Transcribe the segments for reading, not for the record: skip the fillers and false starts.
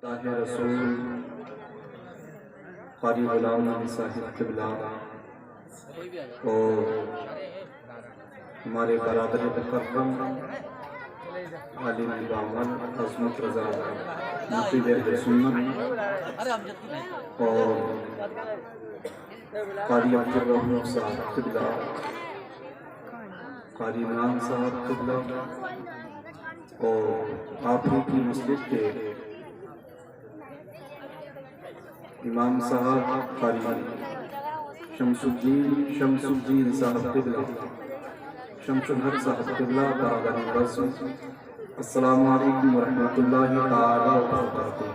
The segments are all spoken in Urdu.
اللہ رسول قاری غلام نبی صاحب قبلہ اور ہمارے برادر مکرم عالم بامن عظمت رضا مفتی اہل سنت اور قاری عبدالرحمن صاحب قبلہ، قاری عمران صاحب قبلہ اور آپ ہی کی مسجد کے امام صاحب قاری شمس الدین صاحب قبلہ، شمس الحق صاحب قبلہ برادر رسول، السلام علیکم ورحمۃ اللہ تعالی وبرکاتہ۔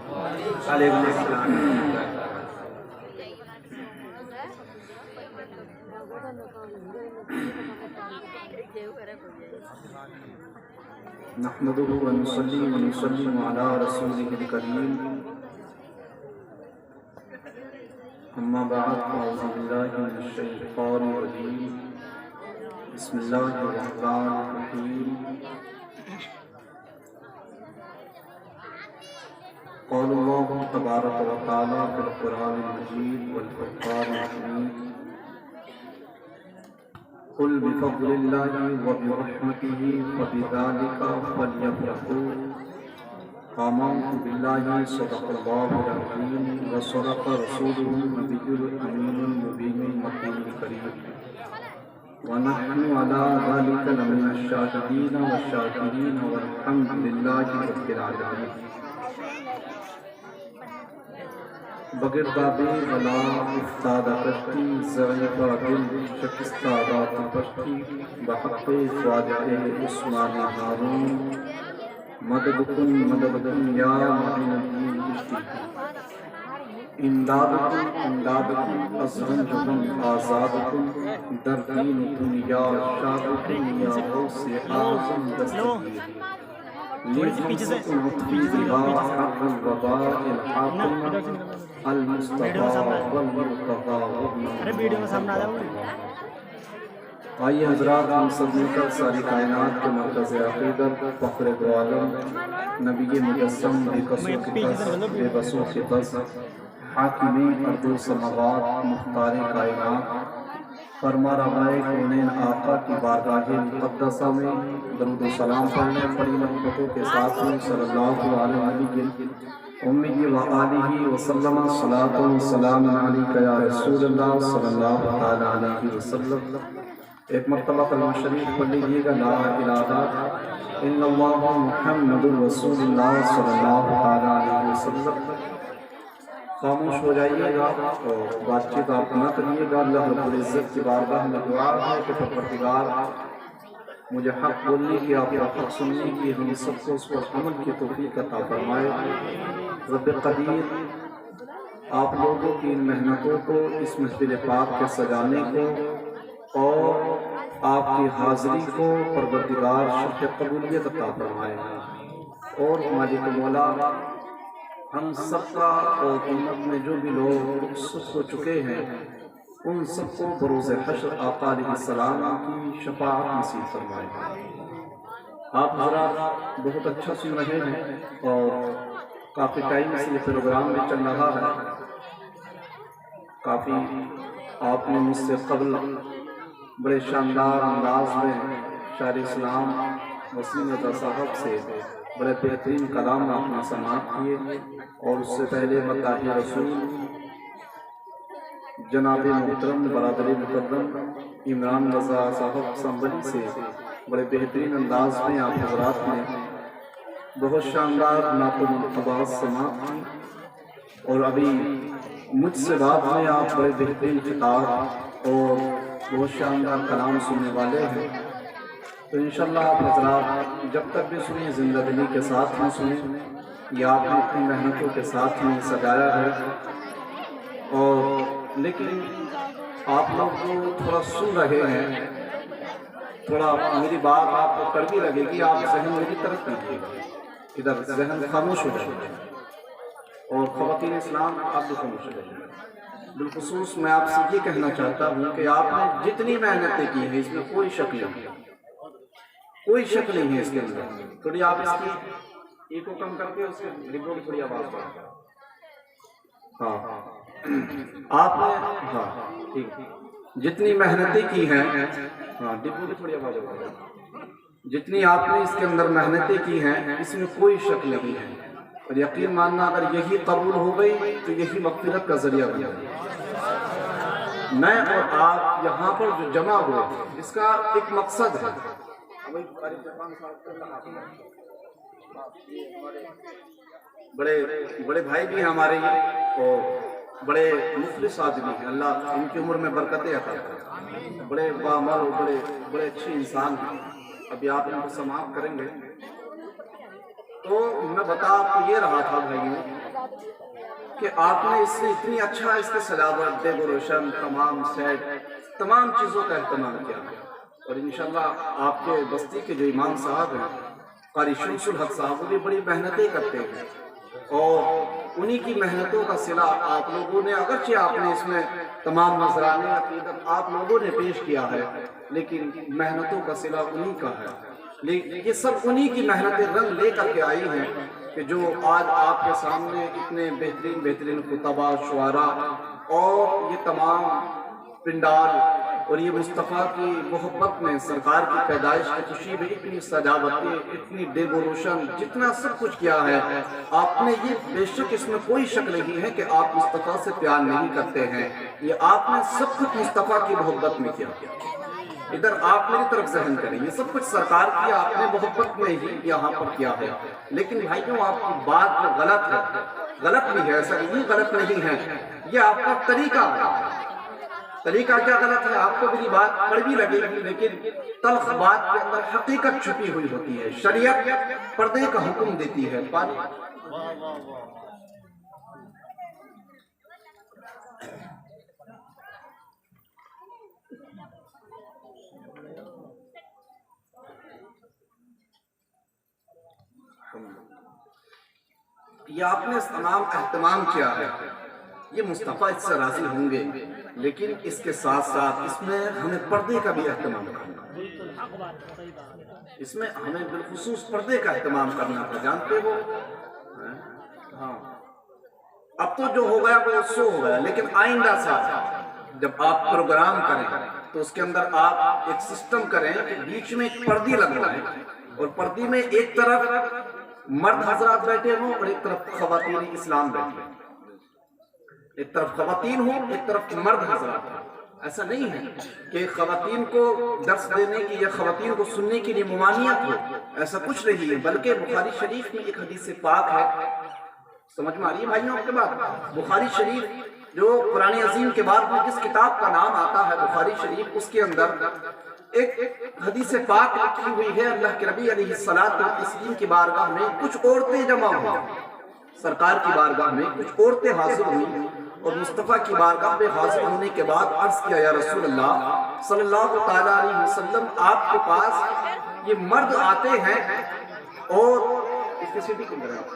علیکم السلام۔ نحمده ونصلي ونسلم على رسوله الكريم، اما بعد، اعوذ باللہ من الشیطان الرجیم، بسم اللہ الرحمن الرحیم۔ قال اللہ تبارک و تعالی فی القرآن المجید والفرقان الحمید، قل بفضل اللہ وبرحمتہ فبذلک فلیفرحوا آمنت باللہ صدق اللہ العظیم وصدق رسولہ النبی الامین المبین المکین الکریم ونحن علی ذلک لمن الشاہدین والشاکرین والحمد للہ رب العالمین۔ بگردابِ بلا افتادہ کشتی، ضعیفہ دل شکستہ رات پشتی، بحق خواجہ عثمان ہارون، مدد کن یا معین الدین چشتی، امداد کن از رنج غم آزاد کن، در دین دنیا شاد کن یا غوث اعظم دستگیر، لیکن لطفی بہا حق الوباء الحاکم المصطفیٰ والمرتضیٰ آئیے حضرات، ہم سب مل کر ساری کائنات کے مرکز عقیدت، فخر دو عالم، نبی مجسم، بے قصوں کی قص، بے بسوں کی قص، حاکمی ارض و سماوات، مختار کائنات، فرما روائے کونین آقا کی بارگاہ مقدسہ میں درود و سلام پڑھنے پڑی محبتوں کے ساتھ میں صلی اللہ علیہ امی و آلہ وسلم، صلاۃ و سلام علیک یا رسول اللہ صلی اللہ علیہ وسلم۔ ایک مرتبہ کلمہ شریف پڑھ لیجیے گا، لا الہ الا اللہ محمد رسول اللہ صلی اللہ علیہ وسلم۔ خاموش ہو جائیے گا اور بات چیت آپ نہ کریے گا۔ اللہ رب العزت کی بارگاہ میں دعا ہے کہ پروردگار مجھے حق بولنے کی، آپ کا حق سننے کی، ہم سب کو اس پر عمل کی توفیق عطا فرمائے۔ رب قدیر آپ لوگوں کی ان محنتوں کو، اس محفل پاک کے سجانے کو اور آپ کی حاضری کو پروردگار شرف قبولیت عطا فرمائے، اور مالک مولا ہم سب کا اور امت میں جو بھی لوگ رخصت ہو چکے ہیں ان سب کو بروز حشر آقا علیہ السلام کی شفاعت نصیب فرمائے۔ آپ حضرات بہت اچھا سن رہے ہیں اور کافی ٹائم سے یہ پروگرام میں چل رہا ہے۔ کافی آپ نے مجھ سے قبل بڑے شاندار انداز میں شاعر اسلام وسیم رضا صاحب سے بڑے بہترین کلام آپ نے سماعت کیے، اور اس سے پہلے مداح رسول جناب محترم برادر مکرم عمران رضا صاحب سنبلی سے بڑے بہترین انداز میں آپ حضرات نے بہت شاندار نعت و منقبات سماعت کی، اور ابھی مجھ سے بعد میں آپ بڑے بہترین خطاب اور بہت شاندار کلام سننے والے ہیں۔ تو انشاءاللہ آپ حضرات جب تک بھی سنیں زندہ دلی کے ساتھ میں سنیں، یہ آپ نے اپنی محنتوں کے ساتھ میں سجایا ہے، اور لیکن آپ لوگ جو تھوڑا سن رہے ہیں، تھوڑا میری بات آپ کو کڑوی لگے گی، آپ ذہن میری طرف کیجیے گا، ادھر ذہن خاموش ہو جائے، اور خواتین اسلام آپ بھی خاموش ہو جائیے۔ بالخصوص میں آپ سے یہ کہنا چاہتا ہوں کہ آپ نے جتنی محنتیں کی ہیں اس میں کوئی شک نہیں ہے، کوئی شک نہیں ہے اس کے اندر، تھوڑی آپ اس کی ایکو کم کر کے اس کے ڈبوں کی تھوڑی آواز بڑھا. ہاں آپ نے ہاں ٹھیک جتنی محنتیں کی ہیں ہاں ڈبوں کی تھوڑی آواز بڑھا. جتنی آپ نے اس کے اندر محنتیں کی ہیں اس میں کوئی شک نہیں ہے. اور یقین ماننا اگر یہی قبول ہو گئی تو یہی مغفرت کا ذریعہ بن جائے. میں اور آپ یہاں پر جو جمع ہوئے اس کا ایک مقصد ہے. بڑے بھائی بھی ہیں ہمارے یہ اور بڑے مخلص آدمی ہیں. اللہ ان کی عمر میں برکتیں عطا کرے. بڑے بامر بڑے اچھے انسان ہیں. ابھی آپ ان کو سماعت کریں گے. تو میں بتا آپ کو یہ رہا تھا بھائیوں کہ آپ نے اس سے اتنی اچھا اس کے سجاوٹ ڈیکوریشن تمام سیٹ تمام چیزوں کا اہتمام کیا. اور انشاءاللہ آپ کے بستی کے جو امام صاحب ہیں قاری شمس الحق صاحب وہ بھی بڑی محنتیں کرتے ہیں. اور انہی کی محنتوں کا صلہ آپ لوگوں نے اگرچہ آپ نے اس میں تمام نذرانے عقیدت آپ لوگوں نے پیش کیا ہے لیکن محنتوں کا صلہ انہی کا ہے. یہ سب انہی کی محنتیں رنگ لے کر کے آئی ہیں کہ جو آج آپ کے سامنے اتنے بہترین خطبہ شعراء اور یہ تمام پنڈال اور یہ مصطفیٰ کی محبت میں سرکار کی پیدائش کی خوشی میں اتنی سجاوٹیں اتنی ڈیکوریشن جتنا سب کچھ کیا ہے. آپ نے یہ بے شک اس میں کوئی شک نہیں ہے کہ آپ مصطفیٰ سے پیار نہیں کرتے ہیں. یہ آپ نے سب کچھ مصطفیٰ کی محبت میں کیا. ادھر آپ میری طرف ذہن کریں یہ سب کچھ سرکار کی آپ نے محبت میں ہی یہاں پر کیا ہے. لیکن بھائیوں آپ کی بات جو غلط ہے غلط بھی ہے ایسا یہ غلط نہیں ہے. یہ آپ کا طریقہ ہے. طریقہ کیا غلط ہے آپ کو میری بات کڑوی لگے گی لیکن تلخ بات کے اندر حقیقت چھپی ہوئی ہوتی ہے. شریعت پردے کا حکم دیتی ہے. یہ آپ نے تمام اہتمام کیا ہے. یہ مصطفیٰ اس سے راضی ہوں گے لیکن اس کے ساتھ ساتھ اس میں ہمیں پردے کا بھی اہتمام کرنا ہے. اس میں ہمیں بالخصوص پردے کا اہتمام کرنا ہے. جانتے ہو ہاں اب تو جو ہو گیا وہ سو ہو گیا لیکن آئندہ ساتھ جب آپ پروگرام کریں تو اس کے اندر آپ ایک سسٹم کریں کہ بیچ میں ایک پردی لگوائیں اور پردی میں ایک طرف مرد حضرات بیٹھے ہوں اور ایک طرف خواتین اسلام بیٹھے ہوں. ایک طرف خواتین ہوں ایک طرف مرد حضرات ہوں. ایسا نہیں ہے کہ خواتین کو درس دینے کی یا خواتین کو سننے کے لیے ممانعت ہو. ایسا کچھ نہیں ہے بلکہ بخاری شریف میں ایک حدیث پاک ہے. سمجھ میں آ رہی ہے بھائیوں آپ کے بات. بخاری شریف جو قرآن عظیم کے بعد میں جس کتاب کا نام آتا ہے بخاری شریف اس کے اندر ایک حدیث پاک لکھی ہوئی ہے. اللہ کے نبی علیہ الصلوۃ والتسلیم کی بارگاہ میں کچھ عورتیں جمع ہوئیں. سرکار کی بارگاہ میں کچھ عورتیں حاضر ہوئیں اور مصطفیٰ کی بارگاہ میں حاضر ہونے کے بعد عرض کیا یا رسول اللہ صلی اللہ تعالیٰ علیہ وسلم آپ کے پاس یہ مرد آتے ہیں اور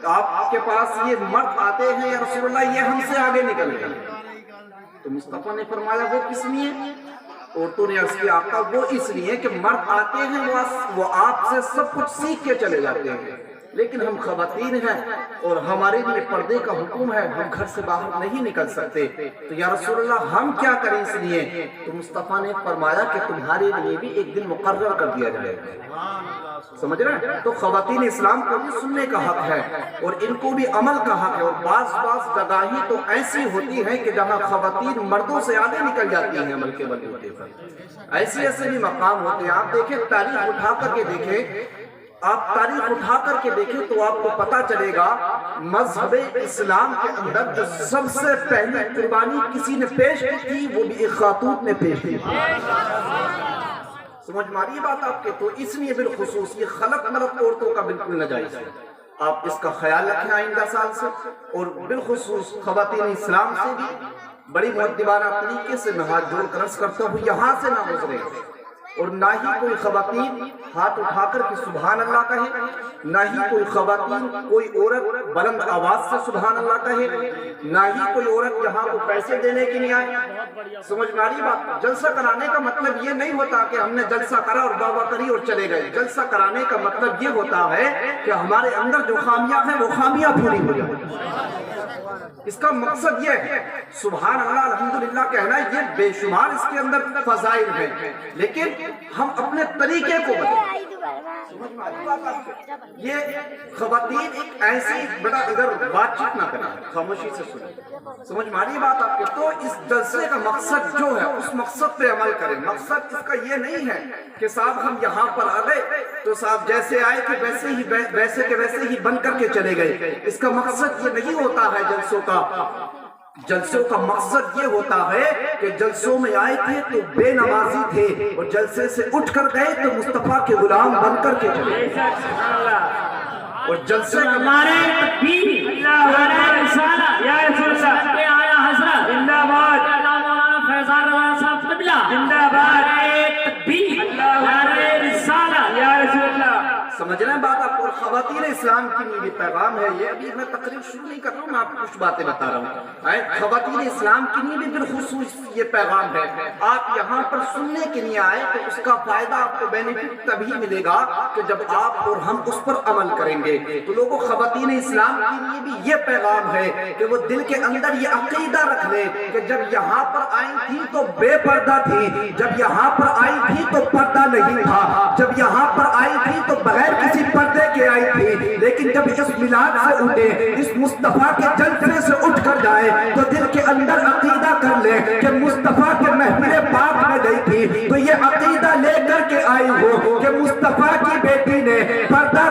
آپ کے پاس یہ مرد آتے ہیں یا رسول اللہ یہ ہم سے آگے نکل گئے. تو مصطفیٰ نے فرمایا وہ کس لیے؟ عورتوں نے عرض کیا آقا وہ اس لیے کہ مرد آتے ہیں وہ آپ سے سب کچھ سیکھ کے چلے جاتے ہیں لیکن ہم خواتین ہیں اور ہمارے لیے پردے کا حکم ہے. ہم گھر سے باہر نہیں نکل سکتے. تو یا رسول اللہ ہم کیا کریں اس لیے؟ تو مصطفیٰ نے فرمایا کہ تمہارے لیے بھی ایک دن مقرر کر دیا جائے گا. سمجھ رہے ہیں؟ تو خواتین اسلام کو بھی سننے کا حق ہے اور ان کو بھی عمل کا حق ہے. اور بعض جگہیں تو ایسی ہوتی ہیں کہ جہاں خواتین مردوں سے آگے نکل جاتی ہیں عمل کے بلبوتے پر. ایسے بھی مقام ہوتے ہیں. آپ دیکھیں تاریخ اٹھا کر کے دیکھیں آپ تاریخ اٹھا کر کے دیکھیں تو آپ کو پتا چلے گا مذہب اسلام کے اندر جو سب سے پہلی قربانی کسی نے پیش کی تھی وہ بھی ایک خاتون نے پیش کی. سمجھ ماری بات آپ کے. تو اس لیے بالخصوص یہ خلق مرد عورتوں کا بالکل ناجائز ہے. آپ اس کا خیال رکھیں آئندہ سال سے. اور بالخصوص خواتین اسلام سے بھی بڑی مؤدبانہ طریقے سے میں ہاتھ جوڑ کر عرض کرتا ہوں یہاں سے نہ گزرے اور نہ ہی کوئی خواتین ہاتھ اٹھا کر کے سبحان اللہ کہے، نہ ہی کوئی خواتین کوئی عورت بلند آواز سے سبحان اللہ کہے، نہ ہی کوئی عورت یہاں کو پیسے دینے کی نہیں آئے۔ سمجھ میں آ رہی بات؟ جلسہ کرانے کا مطلب یہ نہیں ہوتا کہ ہم نے جلسہ کرا اور دعویٰ کری اور چلے گئے۔ جلسہ کرانے کا مطلب یہ ہوتا ہے کہ ہمارے اندر جو خامیاں ہیں وہ خامیاں پوری ہو جائیں۔ اس کا مقصد یہ ہے سبحان اللہ الحمدللہ کہنا، یہ بے شمار اس کے اندر فضائل ہیں، لیکن ہم اپنے طریقے کو بدلیں۔ یہ خواتین ایک ایسی بڑا ادھر بات چیت نہ کریں، خاموشی سے سنیں، سمجھ میں آ رہی بات آپ کے؟ تو اس جلسے کا مقصد جو ہے اس مقصد پہ عمل کریں۔ مقصد اس کا یہ نہیں ہے کہ صاحب ہم یہاں پر آ گئے تو صاحب جیسے آئے کہ ویسے کے ویسے ہی بن کر کے چلے گئے۔ اس کا مقصد یہ نہیں ہوتا ہے جلسوں کا۔ جلسوں کا مقصد یہ ہوتا ہے کہ جلسوں میں آئے تھے تو بے نمازی تھے اور جلسے سے اٹھ کر گئے تو مصطفیٰ کے غلام بن کر کے چلے گئے۔ اور جلسے کا ہمارے تکبیر ہمارے رسالہ یا رسول اللہ کے آیا حضرت زندہ باد مولانا فیضان رضا صاحب قبلہ زندہ باد تکبیر ہمارے رسالہ یا رسول اللہ۔ سمجھ رہے ہیں بات آپ کو؟ خواتین اسلام کی بھی پیغام ہے یہ۔ ابھی میں تقریر شروع نہیں کر رہا ہوں، میں آپ کو کچھ باتیں بتا رہا ہوں۔ خواتین اسلام کی بھی بالخصوص یہ پیغام ہے، آپ یہاں پر سننے کے لیے آئے تو اس کا فائدہ آپ کو بینیفٹ تبھی ملے گا کہ جب آپ اور ہم اس پر عمل کریں گے۔ تو لوگوں خواتین اسلام کے لیے بھی یہ پیغام ہے کہ وہ دل کے اندر یہ عقیدہ رکھ لے کہ جب یہاں پر آئی تھی تو بے پردہ تھی، جب یہاں پر آئی تھی تو پردہ نہیں تھا، جب یہاں پر آئی تھی تو بغیر کسی پردے کے آئی تھی، لیکن جب اس میلاد سے اٹھے، اس مصطفیٰ کے جلسے سے اٹھ کر جائے تو دل کے اندر عقیدہ کر لے کہ مصطفیٰ کے محفل پاک میں گئی تھی تو یہ عقیدہ لے کر کے آئی ہو کہ مصطفیٰ کی بیٹی نے پردہ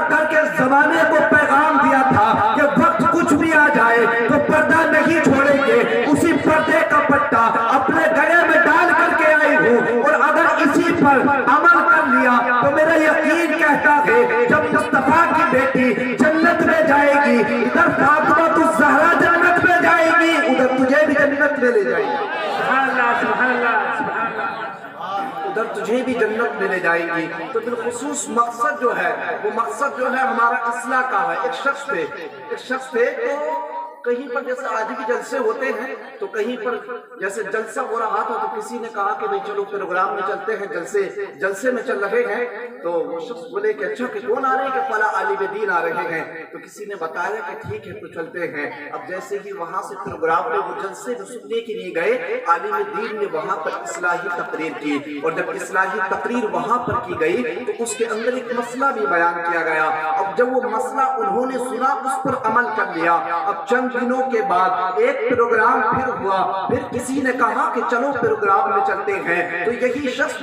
کر کے زمانے کو پیغام دیا تھا کہ وقت کچھ بھی آ جائے تو پردہ نہیں چھوڑیں گے۔ اسی پردے کا پٹا اپنے گلے میں ڈال کر کے آئی ہو، اور اگر اسی پر عمل کر لیا تو میرا یقین کہتا ہے جب مصطفیٰ کی بیٹی جنت میں جائے گی، ادھر فاطمہ الزہرا جنت میں جائے گی، ادھر تجھے بھی جنت میں لے جائے گی۔ سبحان اللہ سبحان اللہ سبحان اللہ۔ ادھر تجھے بھی جنت میں لے جائے گی۔ تو بالخصوص مقصد جو ہے وہ مقصد جو ہے ہمارا اصلاح کا ہے۔ ایک شخص پہ تو کہیں پر جیسے آج بھی جلسے ہوتے ہیں تو کہیں پر جیسے جلسہ ہو رہا تھا تو کسی نے کہا کہ بھئی چلو پروگرام میں چلتے ہیں، جلسے میں چل رہے ہیں، تو وہ شخص بولے کہ اچھا کہ کون آ رہے ہیں؟ کہ فلاں عالم دین آ رہے ہیں۔ تو کسی نے بتایا کہ ٹھیک ہے تو چلتے ہیں۔ اب جیسے ہی وہاں سے پروگرام میں وہ جلسے میں سننے کے لیے گئے، عالم دین نے وہاں پر اصلاحی تقریر کی، اور جب اصلاحی تقریر وہاں پر کی گئی تو اس کے اندر ایک مسئلہ بھی بیان کیا گیا۔ اب جب وہ مسئلہ انہوں نے سنا اس پر عمل کر لیا۔ اب چند دنوں کے بعد ایک پروگرام پھر ہوا، پھر کسی نے کہا کہ چلو پروگرام میں چلتے ہیں، تو یہی شخص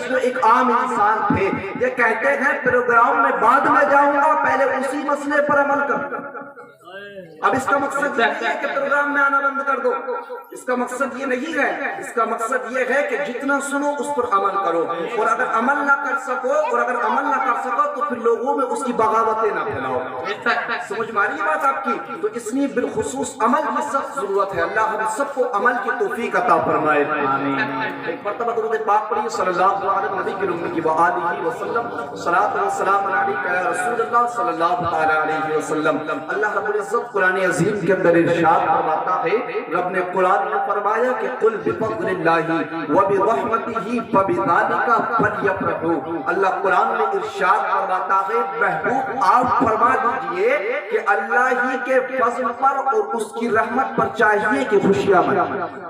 جو ایک عام انسان تھے یہ کہتے ہیں پروگرام میں بعد میں جاؤں گا، پہلے اسی مسئلے پر عمل کروں۔ اب اس کا مقصد یہ ہے کہ پروگرام میں آنا بند کر دو، اس کا مقصد یہ نہیں ہے۔ اس کا مقصد یہ ہے کہ جتنا سنو اس پر عمل کرو، اور اگر عمل نہ کر سکو تو پھر لوگوں میں اس کی بغاوتیں نہ پھیلاؤ۔ سمجھ میں آ رہی ہے بات آپ کی؟ تو اس لیے بالخصوص عمل کی سخت ضرورت ہے۔ اللہ ہم سب کو عمل کی توفیق عطا فرمائے۔ ایک مرتبہ درود پاک پڑھیے صلی اللہ علیہ نبی کے نبی و آلہ وسلم، صلاۃ و سلام علیک یا رسول اللہ صلی اللہ علیہ وسلم۔ اللہ رب العزت قرآن عظیم کے اندر ارشاد فرماتا ہے، رب نے قرآن میں فرمایا کہ قل بفضل اللہ وبرحمتہ فبذلک فلیفرحوا۔ اللہ قرآن میں ارشاد فرماتا ہے محبوب آپ فرما دیجئے کہ اللہ ہی کے فضل پر اور اس کی رحمت پر چاہیے کہ خوشیاں منائیں۔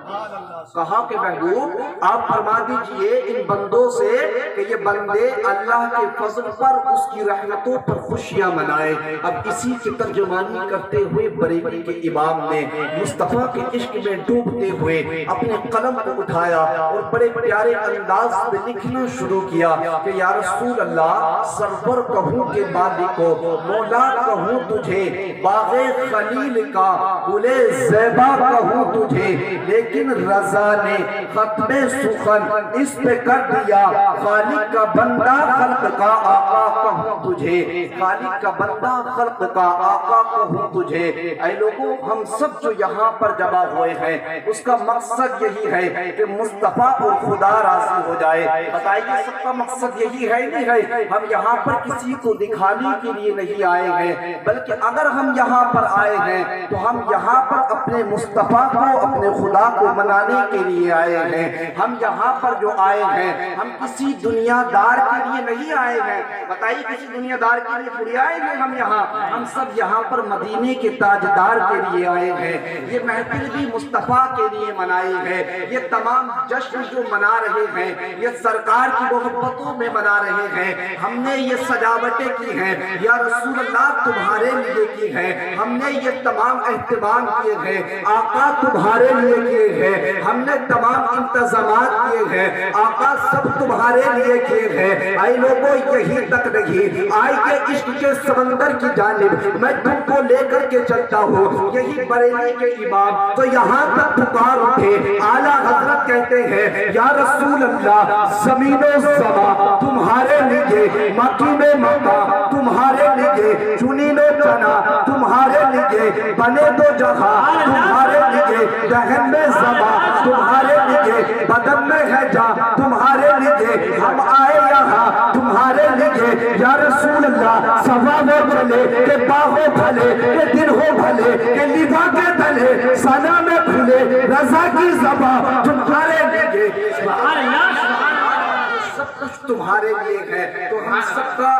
کہا کہ محبوب آپ فرما دیجئے ان بندوں سے کہ یہ بندے اللہ کے فضل پر اس کی رحمتوں پر خوشیاں منائیں۔ اب اسی کی ترجمانی کرتے ہوئے بریلی کے امام نے مصطفیٰ کے عشق میں ڈوبتے ہوئے اپنے قلم کو اٹھایا اور بڑے پیارے انداز میں لکھنا شروع کیا کہ یا رسول اللہ سرور کہوں کہ مالک کو، مولا کہوں تجھے، باغ خلیل کا گلے زیبا کہوں تجھے، لیکن رضا نے ختم سخن اس پہ کر دیا، خالق کا بندہ خلق کا آقا کہوں تجھے، خالق کا بندہ خلق کا آقا کہوں تجھے۔ اے لوگوں، ہم سب جو یہاں پر جمع ہوئے ہیں اس کا مقصد یہی ہے کہ مصطفیٰ اور خدا راضی ہو جائے۔ بتائیے سب کا مقصد یہی ہے نہیں ہے؟ ہم یہاں پر کسی کو دکھانے کے لیے نہیں آئے ہیں، بلکہ اگر ہم یہاں پر آئے ہیں تو ہم یہاں پر اپنے مصطفیٰ کو، اپنے خدا کو منانے کے لیے آئے ہیں۔ ہم یہاں پر جو آئے ہیں ہم کسی دنیا دار کے لیے نہیں آئے ہیں۔ بتائیے کسی دنیا دار کے لیے تھوڑی آئے ہیں ہم یہاں، ہم سب یہاں پر مدینے کے تاجدار کے لیے آئے ہیں۔ یہ محفل بھی مصطفیٰ کے لیے منائی ہے، یہ تمام جشن جو منا رہے ہیں یہ سرکار کی محبتوں میں منا رہے ہیں۔ ہم نے یہ سجاوٹیں کی ہیں یا رسول اللہ تمہارے لیے کی ہے، ہم نے یہ تمام اہتمام کیے ہیں آقا تمہارے لیے کیے ہیں، ہم نے تمام انتظامات کیے ہیں آقا سب تمہارے لیے کیے ہیں۔ آئی لوگوں یہی تک نہیں، آئیے عشق کے سمندر کی جانب میں تم کو لے کر کے چلتا ہوں۔ یہی بریلی کے امام تو یہاں تک پکار اٹھے، اعلیٰ حضرت کہتے ہیں یا رسول اللہ زمین و زمان تمہارے لیے، مکی میں مکہ تمہارے لیے، چنین و چنا تمہارے لیے، بنے دو جہاں تمہارے لیے، دہن میں زبان تمہارے لیے، بدن میں ہے جا تمہارے لیے، ہم آئے یہاں تمہارے لیے یا رسول اللہ۔ صفا وہ چلے کہ باہو بھلے کہ دن ہو بھلے کہ لبا کے تلے سنا میں کھلے رضا کی زبان تمہارے لیے، سبحان اللہ سبحان اللہ، سب کچھ تمہارے لیے ہے۔ تو ہم سب کا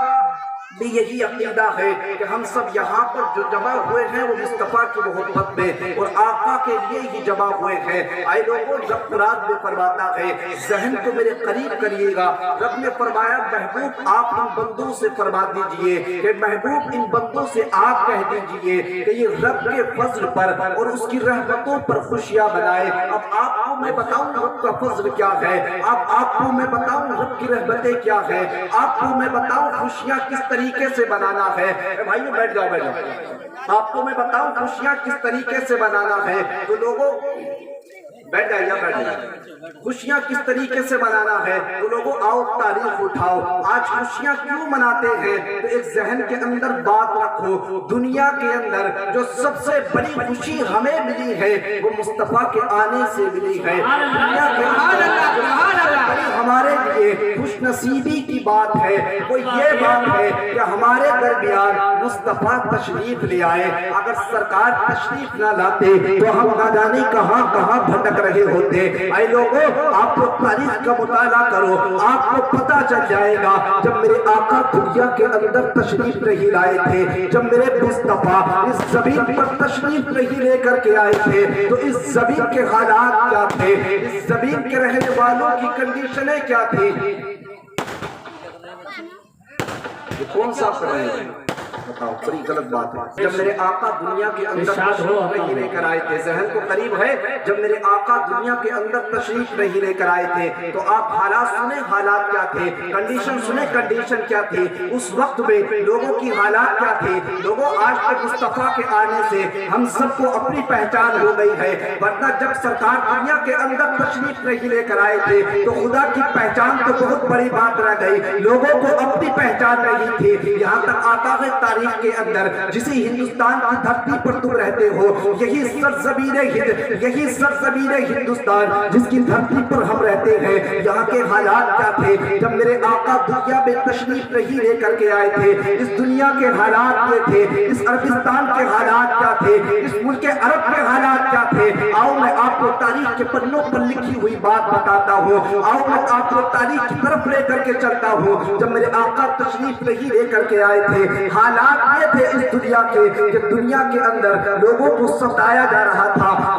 بھی یہی عقیدہ ہے کہ ہم سب یہاں پر جو جمع ہوئے ہیں وہ مصطفیٰ کی محبت میں اور آقا کے لیے ہی جمع ہوئے ہیں۔ آئے لوگوں، رب قرآن میں فرماتا ہے ذہن کو میرے قریب کریے گا۔ رب نے فرمایا محبوب آپ ان بندوں سے فرما دیجئے کہ محبوب ان بندوں سے آپ کہہ دیجئے کہ یہ رب کے فضل پر اور اس کی رحمتوں پر خوشیاں منائے۔ اب آپ کو میں بتاؤں رب کا فضل کیا ہے، اب آپ کو میں بتاؤں رب کی رحمتیں کیا ہے، آپ کو میں بتاؤں خوشیاں کس طریقے سے بنانا ہے۔ بھائیو بیٹھ جاؤ بیٹھ جاؤ، آپ کو میں بتاؤں خوشیاں کس طریقے سے بنانا ہے۔ تو لوگوں بیٹھ جائے یا بیٹھ جائے، خوشیاں کس طریقے سے منانا ہے تو لوگوں آؤ تاریخ اٹھاؤ۔ آج خوشیاں کیوں مناتے ہیں تو ایک ذہن کے اندر بات رکھو، دنیا کے اندر جو سب سے بڑی خوشی ہمیں ملی ہے وہ مصطفیٰ کے آنے سے ملی ہے۔ دنیا کے اندر ہمارے لیے خوش نصیبی کی بات ہے وہ یہ بات ہے کہ ہمارے درمیان مصطفیٰ تشریف لے آئے۔ اگر سرکار تشریف نہ لاتے تو ہم نہ جانے کہاں کہاں بھٹک رہے ہوتے۔ اے لوگوں، آپ کو تاریخ کا مطالعہ کرو، آپ کو پتہ چل جائے گا جب میرے آقا دنیا کے اندر تشریف نہیں لائے تھے، جب میرے مصطفیٰ اس زمین پر تشریف نہیں لے کر کے آئے تھے تو اس زمین کے حالات کیا تھے، اس زمین کے رہنے والوں کی کنڈیشنیں کیا تھی۔ یہ کون صاف کر رہے ہیں بتاؤ، بڑی غلط بات ہے۔ جب میرے آقا دنیا کے اندر تشریف نہیں لے کر آئے تھے، ذہن کو قریب ہے، جب میرے آقا دنیا کے اندر تشریف نہیں لے کر آئے تھے تو آپ حالات سنیں، حالات کیا تھے، کنڈیشن سنیں، کنڈیشن کیا تھی۔ اس وقت میں لوگوں کی حالات کیا تھی۔ لوگوں، آج تک مصطفیٰ کے آنے سے ہم سب کو اپنی پہچان ہو گئی ہے، ورنہ جب سرکار دنیا کے اندر تشریف نہیں لے کر آئے تھے تو خدا کی پہچان تو بہت بڑی بات رہ گئی، لوگوں کو اپنی پہچان نہیں تھی۔ یہاں تک آتا ہے تاریخ کے اندر جسی ہندوستان کی دھرتی پر تم رہتے ہو، یہی سرزمین ہند، یہی سرزمین ہندوستان جس کی دھرتی پر ہم رہتے ہیں، یہاں کے حالات کیا تھے جب میرے آقا دنیا میں تشریف نہیں لے کر کے آئے تھے۔ اس دنیا کے حالات کیا تھے، اس عربستان کے حالات کیا تھے، اس ملک عرب کے حالات کیا تھے۔ آؤ میں آپ کو تاریخ کے پنوں پر لکھی ہوئی بات بتاتا ہوں، آؤ میں آپ کو تاریخ کی طرف لے کر کے چلتا ہوں۔ جب میرے آقا تشریف نہیں لے کر کے آئے تھے، حالات یہ تھے اس دنیا کے کہ دنیا کے اندر لوگوں کو ستایا جا رہا تھا،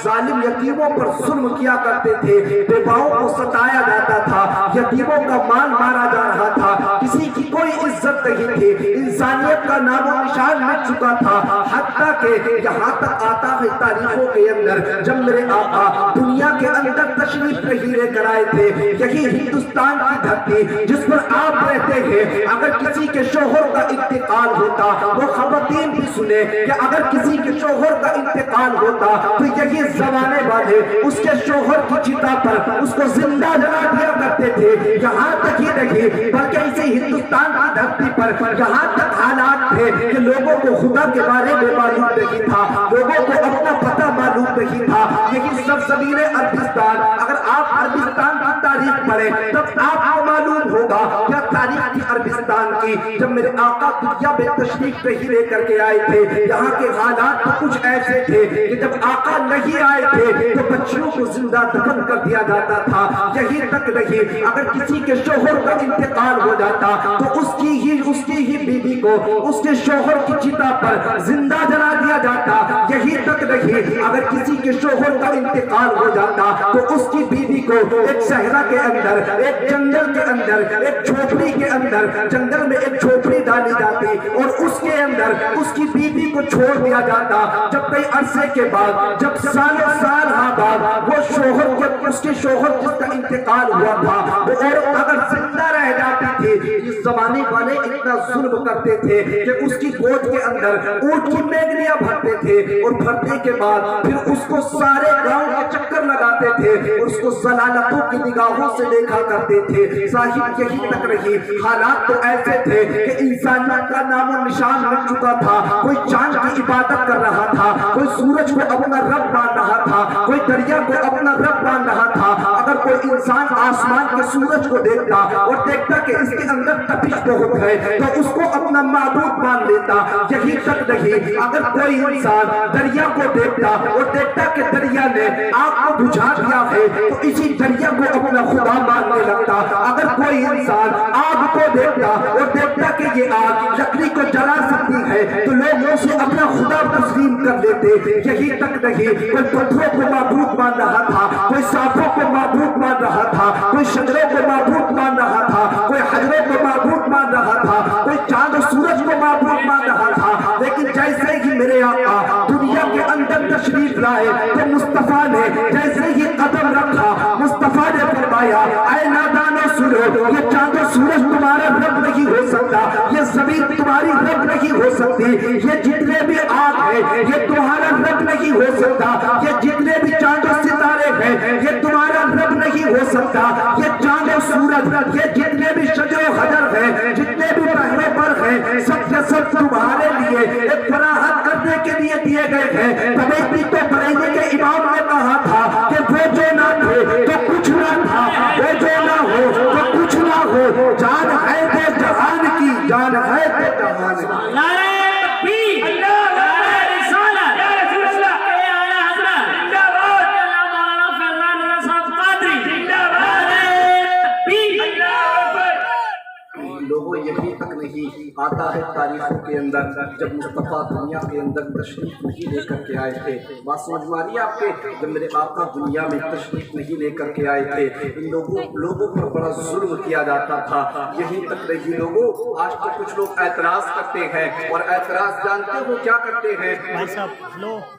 ظالم یتیموں پر ظلم کیا کرتے تھے، بیواؤں کو ستایا جاتا تھا، یتیموں کا مال مارا جا رہا تھا، کسی کی کوئی عزت نہیں تھی، انسانیت کا نام و نشان مٹ چکا تھا، حتیٰ کہ یہاں تک آتا ہے تاریخوں کے اندر جب میرے آقا دنیا کے اندر تشریف نہیں لے کر آئے تھے، یہی ہندوستان کی دھرتی جس پر آپ رہتے ہیں، اگر کسی کے شوہر کا انتقال ہوتا، وہ خواتین بھی سنے کہ اگر کسی کے شوہر کا انتقال ہوتا تو یہی زمانے والے اس کے شوہر کی چتا پر اس کو زندہ جلا دیا کرتے تھے۔ یہاں تک ہی نہیں بلکہ اسی ہندوستان کی دھرتی پر یہاں تک حالات تھے کہ لوگوں کو خدا کے بارے میں معلوم نہیں تھا، لوگوں کو اپنا پتہ معلوم نہیں تھا۔ یہی سرزمین عربستان، اگر آپ عربستان کی تاریخ پڑھیں تب آپ کو معلوم ہوگا کیا تاریخ کی عربستان کی جب میرے آقا دنیا میں تشریف نہیں لے کر کے آئے تھے، یہاں کے حالات تو کچھ ایسے تھے کہ جب آقا نہیں آئے تھے تو بچیوں کو زندہ دفن کر دیا جاتا تھا۔ یہی تک نہیں، اگر کسی کے شوہر کا انتقال ہو جاتا تو اس کی ہی بیوی کو اس کے شوہر کی چتا پر زندہ جلا دیا جاتا۔ یہی تک نہیں، اگر کسی کے شوہر کا انتقال ہو جاتا تو اس کی بیوی کو ایک صحرا کے اندر، ایک جنگل کے اندر، ایک جھوپڑی کے اندر، جنگل میں ایک جھوپڑی ڈالی جاتی اور اس کے اندر اس کی بیوی کو چھوڑ دیا جاتا۔ جب کئی عرصے کے بعد، جب سالوں سال بعد وہ شوہر اس کے شوہر جس کا انتقال ہوا تھا وہ عورت اگر زندہ رہ جاتی تھی، اس زمانے والے اتنا ظلم کرتے تھے کہ اس کی گود کے اندر اونٹ کی میگنیاں بھرتے تھے اور بھرنے کے بعد پھر اس کو سارے گاؤں کے چکر لگاتے تھے اور اس کو ضلالتوں کی نگاہوں سے دیکھا کرتے تھے۔ صاحب یہی تک رہی، حالات تو ایسے تھے کہ انسانیت کا نام و نشان مٹ چکا تھا، کوئی چاند کی عبادت کر رہا تھا، کوئی سورج کو اپنا رب مان رہا تھا، کوئی دریا کو اپنا رب مان رہا تھا۔ اگر کوئی انسان آسمان کے سورج کو دیکھتا اور دیکھتا کہ اس کے اندر تپش بہت ہے تو اس کو اپنا معبود مان لیتا۔ یہی تک نہیں، اگر کوئی انسان دریا کو دیکھتا اور دیکھتا کہ دریا نے آگ کو بجھا دیا ہے تو اسی دریا کو اپنا خدا ماننے لگتا۔ اگر کوئی انسان آگ کو دیکھتا اور دیکھتا کہ یہ آگ لکڑی کو جلا سکتی ہے تو لوگ اسے اپنا خدا تسلیم کر لیتے۔ یہی تک نہیں، کوئی پتھروں کو معبود مان رہا تھا، کوئی سانپوں کو معبود مان رہا تھا، کوئی شجروں کو معبود مان رہا تھا، کوئی حجروں کو معبود مان رہا تھا، کوئی چاند و سورج کو معبود مان رہا تھا۔ لیکن جیسے ہی میرے آقا دنیا کے اندر تشریف لائے تو مصطفیٰ نے جیسے ہی قدم رکھا، مصطفیٰ نے فرمایا اے نادانو سنو، یہ چاند و سورج تمہارا رب نہیں ہو سکتا، یہ زمین تمہاری رب نہیں ہو سکتی، یہ جتنے بھی آگ ہے یہ تمہارا رب نہیں ہو سکتا، یہ جتنے بھی چاند و ستارے ہیں یہ تمہارا رب نہیں ہو سکتا، یہ چاند و سورج، یہ جتنے بھی شجر و حجر ہیں، جتنے بھی پہلے پر ہیں، سب کے سب تمہارے لیے ایک فراہم کرنے کے لیے دیے گئے ہیں۔ تبھی تو بریلوی کے امام نے کہا تھا کہ وہ جو نہ تھے تو کچھ نہ تھا، وہ جو نہ ہو تو کچھ نہ ہو، جان ہے تو جہان کی، جان ہے تو جہان کی۔ نعرہ تکبیر، نعرہ رسالت، یا رسول اللہ، اے اعلی حضرت، زندہ باد، اللہ مولانا فیضان رضا صاحب قادری، زندہ باد، نعرہ تکبیر، اللہ اکبر۔ لوگوں یہی تک نہیں، آتا ہے تاریخوں کے اندر جب مصطفیٰ دنیا کے اندر تشریف نہیں لے کر کے آئے تھے، بات سمجھ میں آ رہی ہے آپ کے؟ جب میرے آقا دنیا میں تشریف نہیں لے کر کے آئے تھے ان لوگوں پر بڑا ظلم کیا جاتا تھا۔ یہی تک نہیں لوگوں، آج تو کچھ لوگ اعتراض کرتے ہیں اور اعتراض جانتے ہو کیا کرتے ہیں؟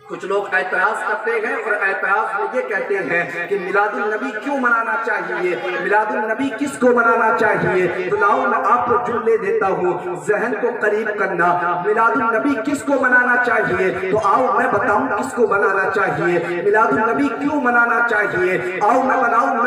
کچھ لوگ اعتراض کرتے ہیں اور اعتراض میں یہ کہتے ہیں کہ میلاد النبی کیوں منانا چاہیے، میلاد النبی کس کو منانا چاہیے؟ تو لاؤ میں آپ کو جملے دیتا ہوں ذہن کو قریب کرنا۔ میلاد النبی کس کو منانا چاہیے؟ تو آؤ میں بتاؤں کس کو منانا چاہیے، میلاد النبی کیوں منانا چاہیے۔ آؤ میں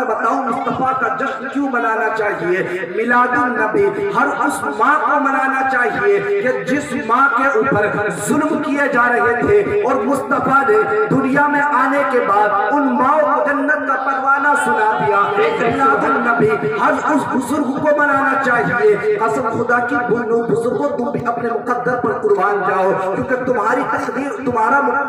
بتاؤں مصطفیٰ کا جشن کیوں منانا چاہیے۔ میلاد النبی ہر اس ماں کو منانا چاہیے کہ جس ماں کے اوپر ظلم کیے جا رہے تھے اور مصطفیٰ نے دنیا میں آنے کے بعد ان ماں کو جنت کا پروانہ سنا دیا۔ میلاد النبی ہر اس بزرگ کو منانا چاہیے۔ قسم خدا کی بزرگ بزرگوں تم بھی اپنے مقدر پر قربان جاؤ، کیونکہ تمہاری تقدیر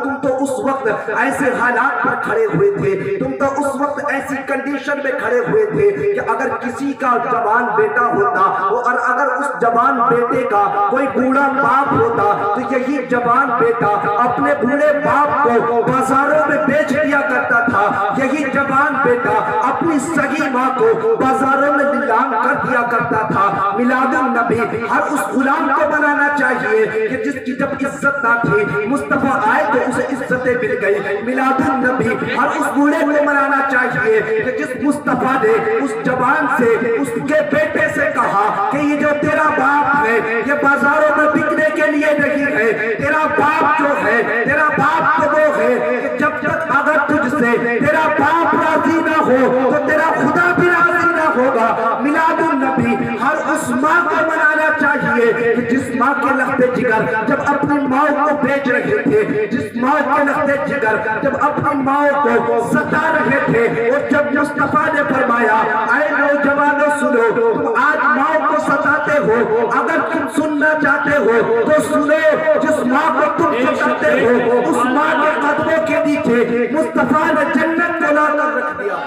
تم تو اس وقت ایسے حالات پر کھڑے ہوئے تھے، تم تو اس وقت ایسی کنڈیشن میں کھڑے ہوئے تھے کہ اگر کسی کا جوان بیٹا ہوتا اور اگر اس جوان بیٹے کا کوئی بوڑھا باپ ہوتا تو یہی جوان بیٹا اپنے بوڑھے باپ کو بازاروں میں بیچ دیا کرتا تھا، یہی جوان بیٹا اپنی سگی ماں کو بازاروں میں نیلام کر دیا کرتا تھا۔ میلاد النبی ہر اس غلام کو منانا چاہیے کہ جس کی جب عزت نہ تھی، مصطفیٰ آئے تو اسے عزتیں مل گئی۔ میلاد النبی ہر اس بوڑھے کو منانا چاہیے کہ جس مصطفیٰ نے اس جوان سے اس کے بیٹے سے کہا کہ یہ جو تیرا باپ ہے یہ بازاروں میں بکنے کے لیے نہیں ہے، تیرا باپ جو ہے، تیرا باپ تو وہ ہے کہ جب تک اگر تجھ سے تیرا باپ راضی نہ ہو تو تیرا خدا بھی راضی نہ ہوگا۔ میلاد النبی ہر اس ماں کو منانا چاہیے کہ جس ماں کے لختے جگر جب اپنی ماں کو بیچ رہے تھے، جس ماں کے لختے جگر جب اپنی ماں کو ستا رہے تھے، اور جب مصطفیٰ نے فرمایا اے نوجوانوں سنو، تم آج ماں کو ستاتے ہو، اگر تم سننا چاہتے ہو تو سنو، جس ماں کو تم ستاتے ہو اس ماں کے قدموں کے نیچے مصطفیٰ نے جنت کو لا کر رکھ دیا۔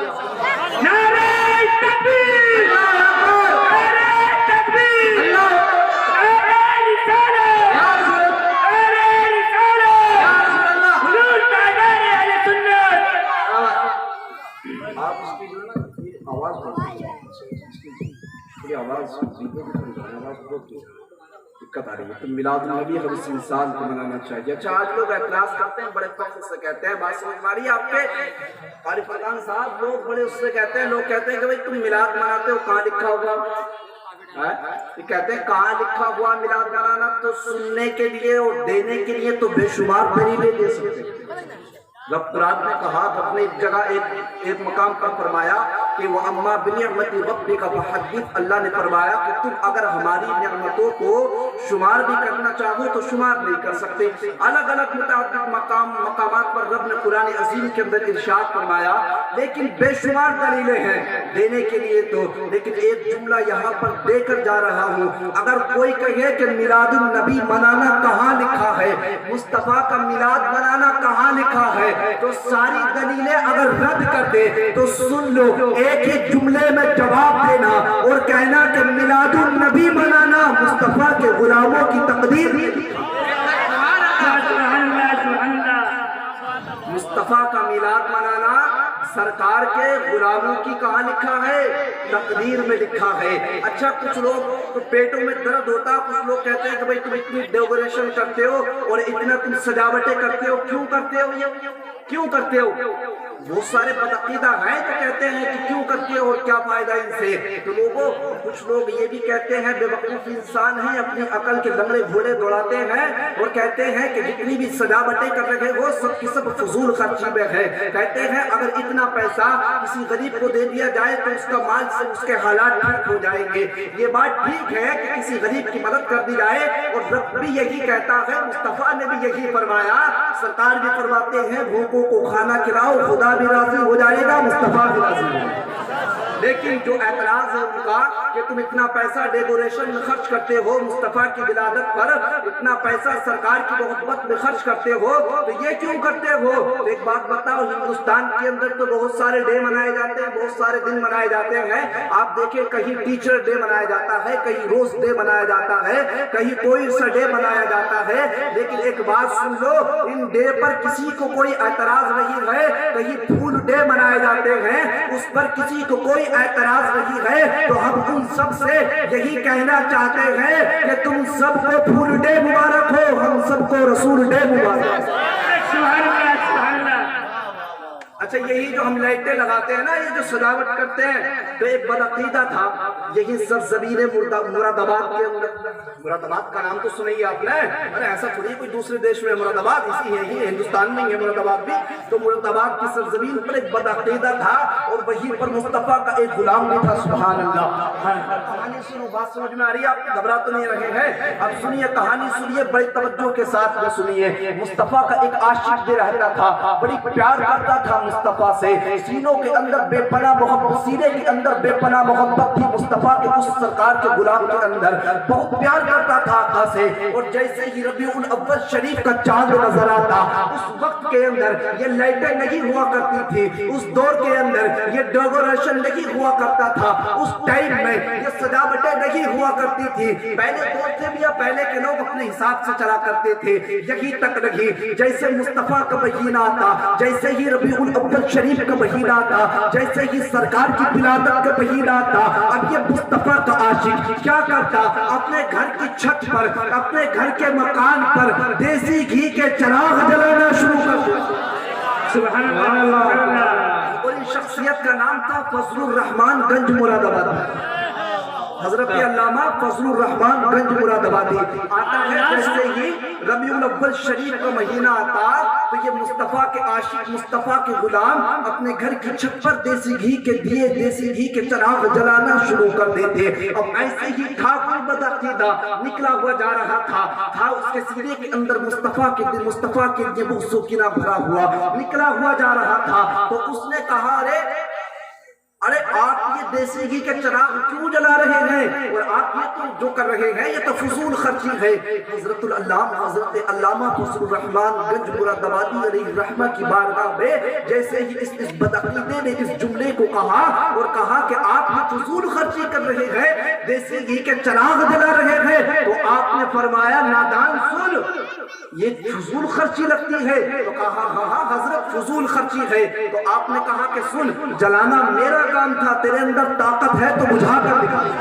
نعرہ تکبیر، نعرہ تکبیر، نعرہ رسالت، نعرہ رسالت، حضور تاجدار اہل سنت۔ آپ اس کی جو نا یہ آواز یہ آواز بہت دقت آ رہی ہے، تو میلاد النبی ہر اس انسان کو منانا چاہیے۔ اچھا آج لوگ اعتراض کرتے ہیں، بڑے فخر سے کہتے ہیں، بات سمجھ ماری آپ کے قاری فرقان صاحب، لوگ بڑے اس سے کہتے ہیں، لوگ کہتے ہیں کہ بھئی تم میلاد مناتے ہو، کہاں لکھا ہوگا؟ یہ کہتے ہیں کہاں لکھا ہوا میلاد منانا؟ تو سننے کے لیے اور دینے کے لیے تو بے شمار دلیلیں دے سکتے ہیں۔ رب قرآن نے کہا، اپنے ایک جگہ ایک مقام پر فرمایا کہ وَأَمَّا بِنِعْمَةِ رَبِّكَ فَحَدِّثْ، اللہ نے فرمایا کہ تم اگر ہماری نعمتوں کو شمار بھی کرنا چاہو تو شمار نہیں کر سکتے۔ الگ الگ متعدد مقامات پر رب نے قرآن عظیم کے اندر ارشاد فرمایا، لیکن بے شمار دلیلیں ہیں دینے کے لیے تو، لیکن ایک جملہ یہاں پر دے کر جا رہا ہوں۔ اگر کوئی کہے کہ میلاد النبی منانا کہاں لکھا ہے، مصطفیٰ کا میلاد منانا کہاں لکھا ہے، تو ساری دلیلیں اگر رد کر دے تو سن لو، ایک ہی جملے میں جواب دینا اور کہنا کہ میلاد النبی منانا مصطفیٰ کے غلاموں کی تقدیر، مصطفیٰ کا میلاد منانا سرکار کے غلاموں کی کہاں لکھا ہے؟ تقدیر میں لکھا ہے۔ اچھا کچھ لوگ پیٹوں میں درد ہوتا، کچھ لوگ کہتے ہیں کہ بھئی تم اتنی ڈیکوریشن کرتے ہو اور اتنا تم سجاوٹیں کرتے ہو، کیوں کرتے ہو؟ یہ کیوں کرتے ہو؟ بہت سارے بدعقیدہ ہیں تو کہتے ہیں کہ کیوں کرتے ہو اور کیا فائدہ ان سے؟ تو لوگوں کچھ لوگ یہ بھی کہتے ہیں، بے وقوف انسان ہیں، اپنی عقل کے لنگڑے گھوڑے دوڑاتے ہیں اور کہتے ہیں کہ جتنی بھی سجاوٹیں کر رہے ہو سب کی سب فضول خرچی میں ہے۔ کہتے ہیں اگر اتنا پیسہ کسی غریب کو دے دیا جائے تو اس کا مال سے اس کے حالات ٹھیک ہو جائیں گے۔ یہ بات ٹھیک ہے کہ کسی غریب کی مدد کر دی جائے، اور رب بھی یہی کہتا ہے، مصطفیٰ نے بھی یہی فرمایا، سرکار بھی فرماتے ہیں بھوکوں کو کھانا کھلاؤ، خدا بھی راضی ہو جائے گا، مصطفیٰ بھی راضی ہو جائے گا۔ لیکن جو اعتراض ہے ان کا کہ تم اتنا پیسہ ڈیکوریشن میں خرچ کرتے ہو، مصطفیٰ کی ولادت پر اتنا پیسہ سرکار کی محبت میں خرچ کرتے ہو، تو یہ کیوں کرتے ہو؟ ایک بات بتاؤ، ہندوستان کے اندر تو بہت سارے ڈے منائے جاتے ہیں، بہت سارے دن منائے جاتے ہیں۔ آپ دیکھیں کہیں ٹیچر ڈے منایا جاتا ہے، کہیں روز ڈے منایا جاتا ہے، کہیں کوئی سا ڈے منایا جاتا ہے، لیکن ایک بات سن لو، ان ڈے پر کسی کو کوئی اعتراض نہیں ہے۔ کہیں پھول ڈے منائے جاتے ہیں، اس پر کسی کو کوئی اعتراض نہیں ہے۔ تو ہم ان سب سے یہی کہنا چاہتے ہیں کہ تم سب کو پھول ڈے مبارک ہو، ہم سب کو رسول ڈے مبارک ہو۔ اچھا یہی جو ہم لائٹیں لگاتے ہیں نا، یہ جو سجاوٹ کرتے ہیں، تو ایک بدعقیدہ تھا یہی سرزمین مراد آباد کے اندر، مراد آباد کا نام تو سنی ہے آپ نے، ارے ایسا تھوڑی کوئی دوسرے دیش میں مراد آباد، اسی ہے ہی ہندوستان میں ہی ہے مراد آباد بھی، تو مراد آباد کی سرزمین پر ایک بدعقیدہ تھا اور وہیں پر مصطفیٰ کا ایک غلام بھی تھا، سبحان اللہ۔ کہانی سنو، بات سمجھ میں آ رہی ہے آپ؟ گھبرا تو نہیں رہے ہیں؟ اب سنیے کہانی، سنیے بڑی توجہ کے ساتھ میں سنیے۔ مصطفیٰ کا ایک عاشق بھی رہتا تھا، بڑی پیار کرتا تھا مصطفیٰ سے، سینوں کے اندر بے پناہ محبت، سینے کے اندر بے پناہ محبت تھی مصطفیٰ مصطفیٰ کے اس سرکار کے غلام کے اندر بہت پیار کرتا تھا آقا سے، اور جیسے ہی ربیع الاول شریف کا چاند نظر آتا، اس وقت کے اندر یہ لائٹیں نہیں ہوا کرتی تھی، اس دور کے اندر یہ ڈیکوریشن نہیں ہوا کرتا تھا، اس ٹائم میں یہ سجاوٹیں نہیں ہوا کرتی تھی، پہلے دور سے بھی یا پہلے کے لوگ اپنے حساب سے چلا کرتے تھے، یہی تک نہیں جیسے مصطفیٰ کا مہینہ آتا، جیسے ہی ربیع الاول شریف کا مہینہ آتا، جیسے ہی سرکار کی ولادت کا مہینہ آتا، اب یہ مصطفیٰ کا عاشق کیا کرتا، اپنے گھر کی چھت پر، اپنے گھر کے مکان پر دیسی گھی کے چراغ جلانا شروع کر دیا۔ سبحان اللہ۔ اور اس شخصیت کا نام تھا فضل الرحمان گنج مراد آبادی، حضرت علامہ فضل الرحمان گنج مراد آبادی۔ آتا ہے جیسے ہی ربیع الاول شریف کا مہینہ آتا تو یہ مصطفیٰ کے عاشق، مصطفیٰ کے غلام اپنے گھر کی چھت پر دیسی گھی کے دیے، دیسی گھی کے چراغ جلانا شروع کر دیتے۔ اب ایسے ہی ٹھاکر بدعقیدہ نکلا ہوا جا رہا تھا اس کے سینے کے اندر مصطفیٰ کے لیے بغض و کینہ بھرا ہوا نکلا ہوا جا رہا تھا، تو اس نے کہا ارے آپ یہ دیسی گھی کے چراغ کیوں جلا رہے ہیں، اور آپ یہ تو جو کر رہے ہیں یہ تو فضول خرچی ہے۔ حضرت علامہ فضل الرحمان گنج مراد آبادی علیہ الرحمہ کی بارگاہ میں جیسے ہی اس بدعقیدے نے اس جملے کو کہا اور کہا کہ آپ یہ فضول خرچی کر رہے ہیں، دیسی گھی کے چراغ جلا رہے ہیں، تو آپ نے فرمایا نادان سن، یہ فضول خرچی لگتی ہے؟ تو کہا ہاں حضرت فضول خرچی ہے۔ تو آپ نے کہا کہ سن، جلانا میرا کام تھا، تیرے اندر طاقت ہے تو بجھا کر دکھا دے،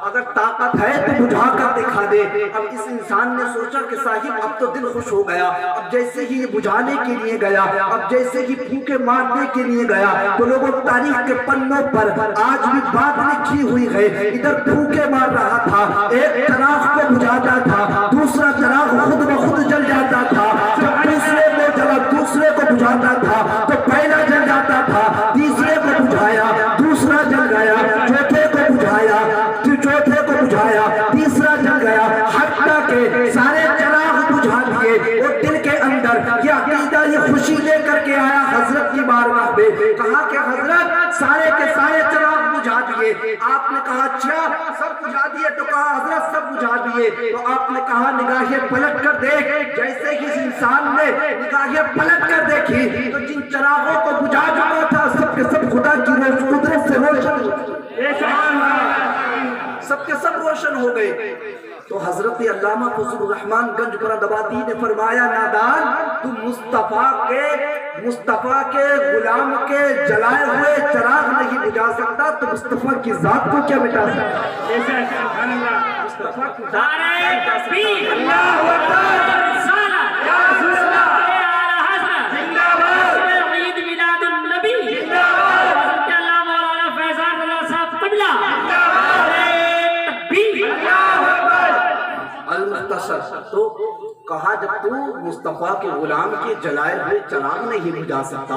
اگر طاقت ہے تو بجھا کر دکھا دے۔ اب اس انسان نے سوچا کہ صاحب اب تو دل خوش ہو گیا، اب جیسے ہی یہ بجھانے کے لیے گیا، اب جیسے ہی پھونکے مارنے کے لیے گیا تو لوگوں تاریخ کے پنوں پر آج بھی بات لکھی ہوئی ہے، ادھر پھونکے مار رہا تھا، ایک چراغ کو بجھاتا تھا، دوسرا چراغ خود بخود جل جاتا تھا، جب دوسرے کو بجھاتا تھا تو پہلا جل جاتا تھا، تیسرے کو بجھایا دوسرا جل گیا، چوتھے کو بجھایا تیسرا جل گیا، حتیٰ کہ سارے چراغ بجھا دیے، اور دل کے اندر یہ عقیدہ یہ خوشی لے کر کے آیا حضرت کی بارگاہ میں، کہا کہ حضرت سارے کے سارے چراغ بجھا دیے۔ آپ نے کہا اچھا سب بجھا دیے؟ تو کہا حضرت سب بجھا دیے۔ تو آپ نے کہا نگاہیں پلٹ کر دیکھ، جیسے ہی اس انسان نے نگاہیں پلٹ کر دیکھی تو جن چراغوں کو بجھا چکا تھا سب کے سب خدا کی قدرت سے روشن، سب کے سب روشن ہو گئے۔ تو حضرت علامہ فضل الرحمان گنج مراد آبادی نے فرمایا نادان، تو مصطفیٰ کے غلام کے جلائے ہوئے چراغ نہیں بجھا سکتا تو مصطفیٰ کی ذات کو کیا مٹا سکتا؟ مصطفیٰ کی ذات تو کہا جب تو مصطفیٰ کے غلام کے جلائے ہوئے چراغ نہیں بجھا سکتا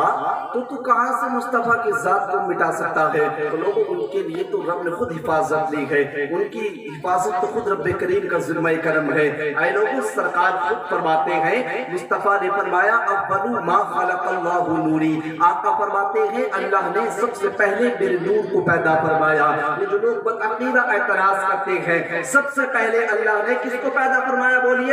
تو کہاں سے مصطفیٰ کی ذات کو مٹا سکتا ہے؟ تو لوگوں ان کے لیے تو رب نے خود حفاظت لی ہے، ان کی حفاظت تو خود رب کریم کا ذمہ کرم ہے۔ اے لوگوں سرکار خود فرماتے ہیں، مصطفیٰ نے فرمایا اول ما خلق اللہ نوری، آقا فرماتے ہیں اللہ نے سب سے پہلے میرے نور کو پیدا فرمایا۔ یہ جو لوگ بدعقیدہ اعتراض کرتے ہیں، سب سے پہلے اللہ نے کس کو پیدا فرمایا؟ بولیے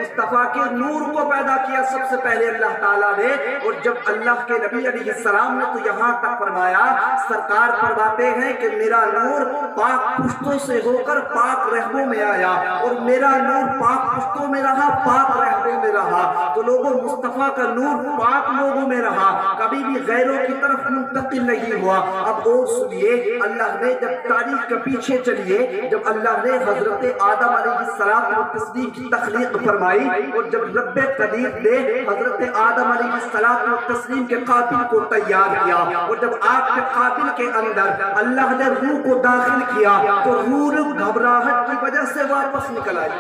مصطفیٰ کے نور کو پیدا کیا سب سے پہلے اللہ تعالیٰ نے۔ اور جب اللہ کے نبی علیہ السلام نے تو یہاں تک فرمایا، سرکار فرماتے ہیں کہ میرا نور پاک پشتوں سے ہو کر پاک رحموں میں آیا، اور میرا نور پاک پشتوں میں رہا، پاک رحموں میں رہا۔ تو لوگوں مصطفیٰ کا نور پاک لوگوں میں رہا، کبھی بھی غیروں کی طرف منتقل نہیں ہوا۔ اب اور سنیے، اللہ نے جب تاریخ کے پیچھے چلیے، جب اللہ نے حضرت آدم علیہ السلام و تسلیم کی تخلیق فرمائی، اور جب رب قدیر نے حضرت آدم علیہ السلام و تسلیم کے قابل کو تیار کیا، اور جب آپ کے قابل کے اندر اللہ نے روح کو داخل کیا تو روح گھبراہٹ کی وجہ سے واپس نکل آئی۔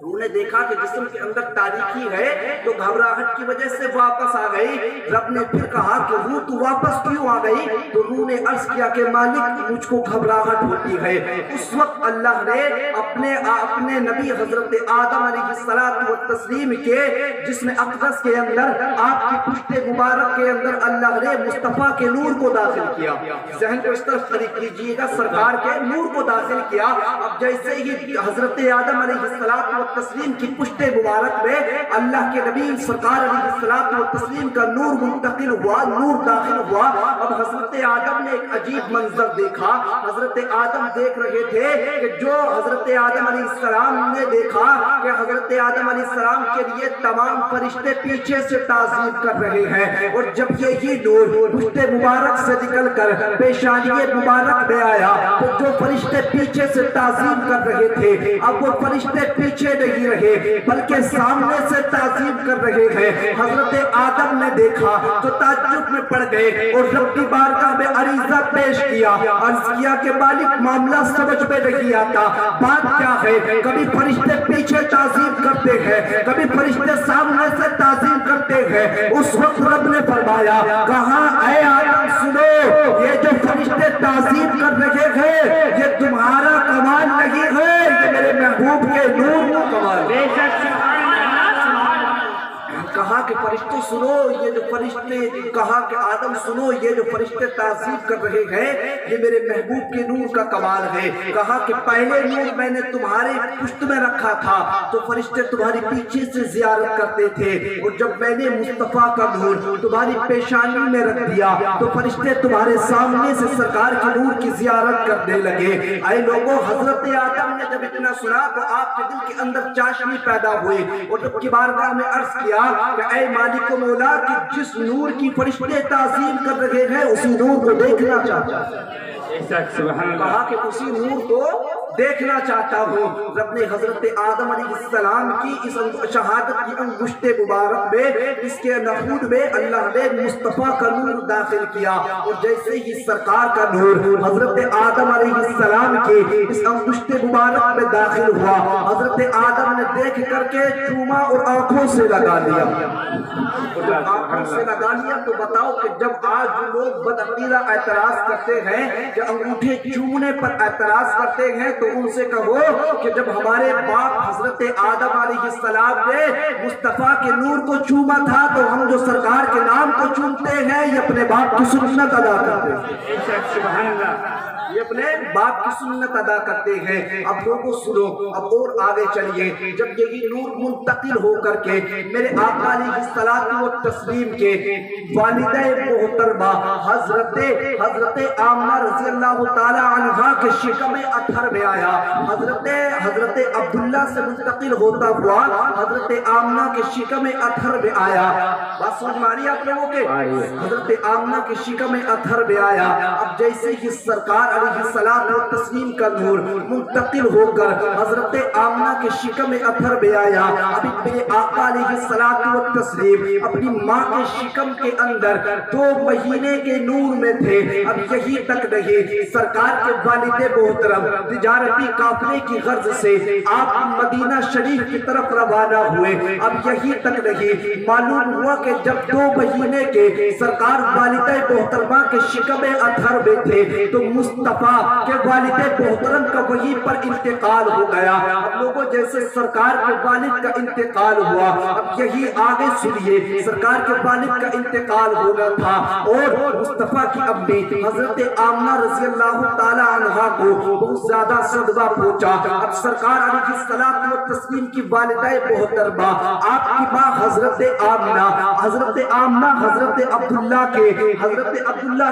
روح نے دیکھا کہ جسم کے اندر تاریکی ہے تو گھبراہٹ کی وجہ سے واپس آ گئی. رب نے پھر کہا کہ روح تو واپس کیوں آ گئی؟ تو روح نے عرض کیا کہ مالک مجھ کو گھبراہٹ ہوتی ہے. اس وقت اللہ نے اپنے نبی حضرت آدم علیہ الصلوۃ والتسلیم کے جسم اقدس کے اندر آپ کی پشت مبارک کے اندر اللہ نے مصطفیٰ کے نور کو داخل کیا. ذہن کو اس طرف طریق کیجیے گا، سرکار کے نور کو داخل کیا. اب جیسے ہی حضرت آدم علیہ الصلوۃ والتسلیم کی پشت مبارک میں اللہ کے نبی سرکار علیہ الصلوۃ والتسلیم کا نور منتقل ہوا، نور داخل ہوا. اب حضرت آدم نے ایک عجیب منظر دیکھا. حضرت آدم دیکھ رہے تھے کہ جو حضرت آدم علیہ السلام نے دیکھا کہ حضرت آدم علیہ السلام کے لیے تمام فرشتے پیچھے سے تعظیم کر رہے ہیں. اور جب یہی نور پشت مبارک سے نکل کر پیشانی مبارک میں آیا تو جو فرشتے پیچھے سے تعظیم کر رہے تھے اب وہ فرشتے پیچھے نہیں رہے بلکہ سامنے سے تعظیم کر رہے ہیں. حضرت آدم نے دیکھا تو تعجب میں پڑ گئے اور رب کی بارگاہ میں عریضہ پیش کیا. عرض کیا کہ مالک معاملہ سمجھ میں نہیں آتا، بات کیا ہے؟ کبھی فرشتے پیچھے تعظیم کرتے ہیں، کبھی فرشتے سامنے سے تعظیم کرتے ہیں. اس وقت رب نے فرمایا کہا اے آدم سنو، یہ جو فرشتے تعظیم کر رہے ہیں یہ تمہارا کمال نہیں ہے، یہ میرے محبوب کے نور کا کمال ہے. کہا کہ فرشتے سنو، یہ جو فرشتے کہا کہ آدم سنو، یہ جو فرشتے تعظیم کر رہے ہیں یہ میرے محبوب کے نور کا کمال ہے. کہا کہ پہلے نور میں نے تمہارے پشت میں رکھا تھا تو فرشتے تمہاری پیچھے سے زیارت کرتے تھے، اور جب میں نے مصطفیٰ کا نور تمہاری پیشانی میں رکھ دیا تو فرشتے تمہارے سامنے سے سرکار کے نور کی زیارت کرنے لگے. اے لوگوں، حضرت آدم نے جب اتنا سنا تو آپ کے دل کے اندر چاشنی پیدا ہوئی اور رب کی بارگاہ میں عرض کیا کہ اے مالک و مولا کہ جس نور کی فرشتے تعظیم کر رہے ہیں اسی نور کو دیکھنا چاہتا ہوں. کہا کہ اسی نور کو دیکھنا چاہتا ہوں. رب نے حضرت آدم علیہ السلام کی اس شہادت کی انگشت مبارک میں اس کے نخود میں اللہ نے مصطفیٰ کا نور داخل کیا، اور جیسے ہی سرکار کا نور حضرت آدم علیہ السلام کی اس انگشت مبارک میں داخل ہوا، حضرت آدم نے دیکھ کر کے چوما اور آنکھوں سے لگا لیا. اور جب آنکھوں سے لگا لیا تو بتاؤ کہ جب آج لوگ بدعقیدہ اعتراض کرتے ہیں کہ انگوٹھے چومنے پر اعتراض کرتے ہیں تو ان سے کہو کہ جب ہمارے باپ حضرت آدم علیہ السلام نے مصطفیٰ کے نور کو چوما تھا تو ہم جو سرکار کے نام کو چومتے ہیں یہ اپنے باپ کی سنت ادا کرتے ہیں، یہ اپنے باپ کی سنت ادا کرتے ہیں. اب لوگوں سنو، اب اور آگے چلیے. جب یہی نور منتقل ہو کر کے میرے آقا علیہ الصلوۃ والتسلیم کے والدہ محترمہ حضرت آمنہ رضی اللہ تعالی عنہا کے شکم اطہر میں آیا، حضرت عبداللہ سے منتقل ہوتا ہوا حضرت آمنہ کے شکم اطہر میں آیا. بات سمجھ میں آ رہی ہے آپ لوگوں کے؟ حضرت آمنہ کے شکم اطہر میں آیا. اب جیسے ہی سرکار علیہ الصلوۃ والتسلیم کا نور منتقل ہو کر حضرت آمنہ کے شکم اطہر میں آیا، ابھی میرے آقا علیہ الصلوۃ والتسلیم اپنی ماں کے شکم کے اندر 2 مہینے کے نور میں تھے. اب یہی تک نہیں، سرکار کے والد محترم تجارتی قافلے کی غرض سے آپ مدینہ شریف کی طرف روانہ ہوئے. اب یہی تک نہیں، معلوم ہوا کہ جب 2 مہینے کے سرکار والدہ محترمہ کے شکم اطہر میں تھے تو مصطفیٰ کے والد محترم کا وہیں پر انتقال ہو گیا. اب لوگوں جیسے سرکار کے والد کا انتقال ہوا، اب یہی آگے سنیے، سرکار کے والد کا انتقال ہو گیا تھا اور مصطفیٰ کی امی حضرت آمنہ رضی اللہ تعالی عنہا کو بہت زیادہ صدمہ پہنچا. اب سرکار علیہ الصلوۃ والتسلیم کی والدہ محترمہ آپ کی ماں حضرت آمنہ حضرت عبداللہ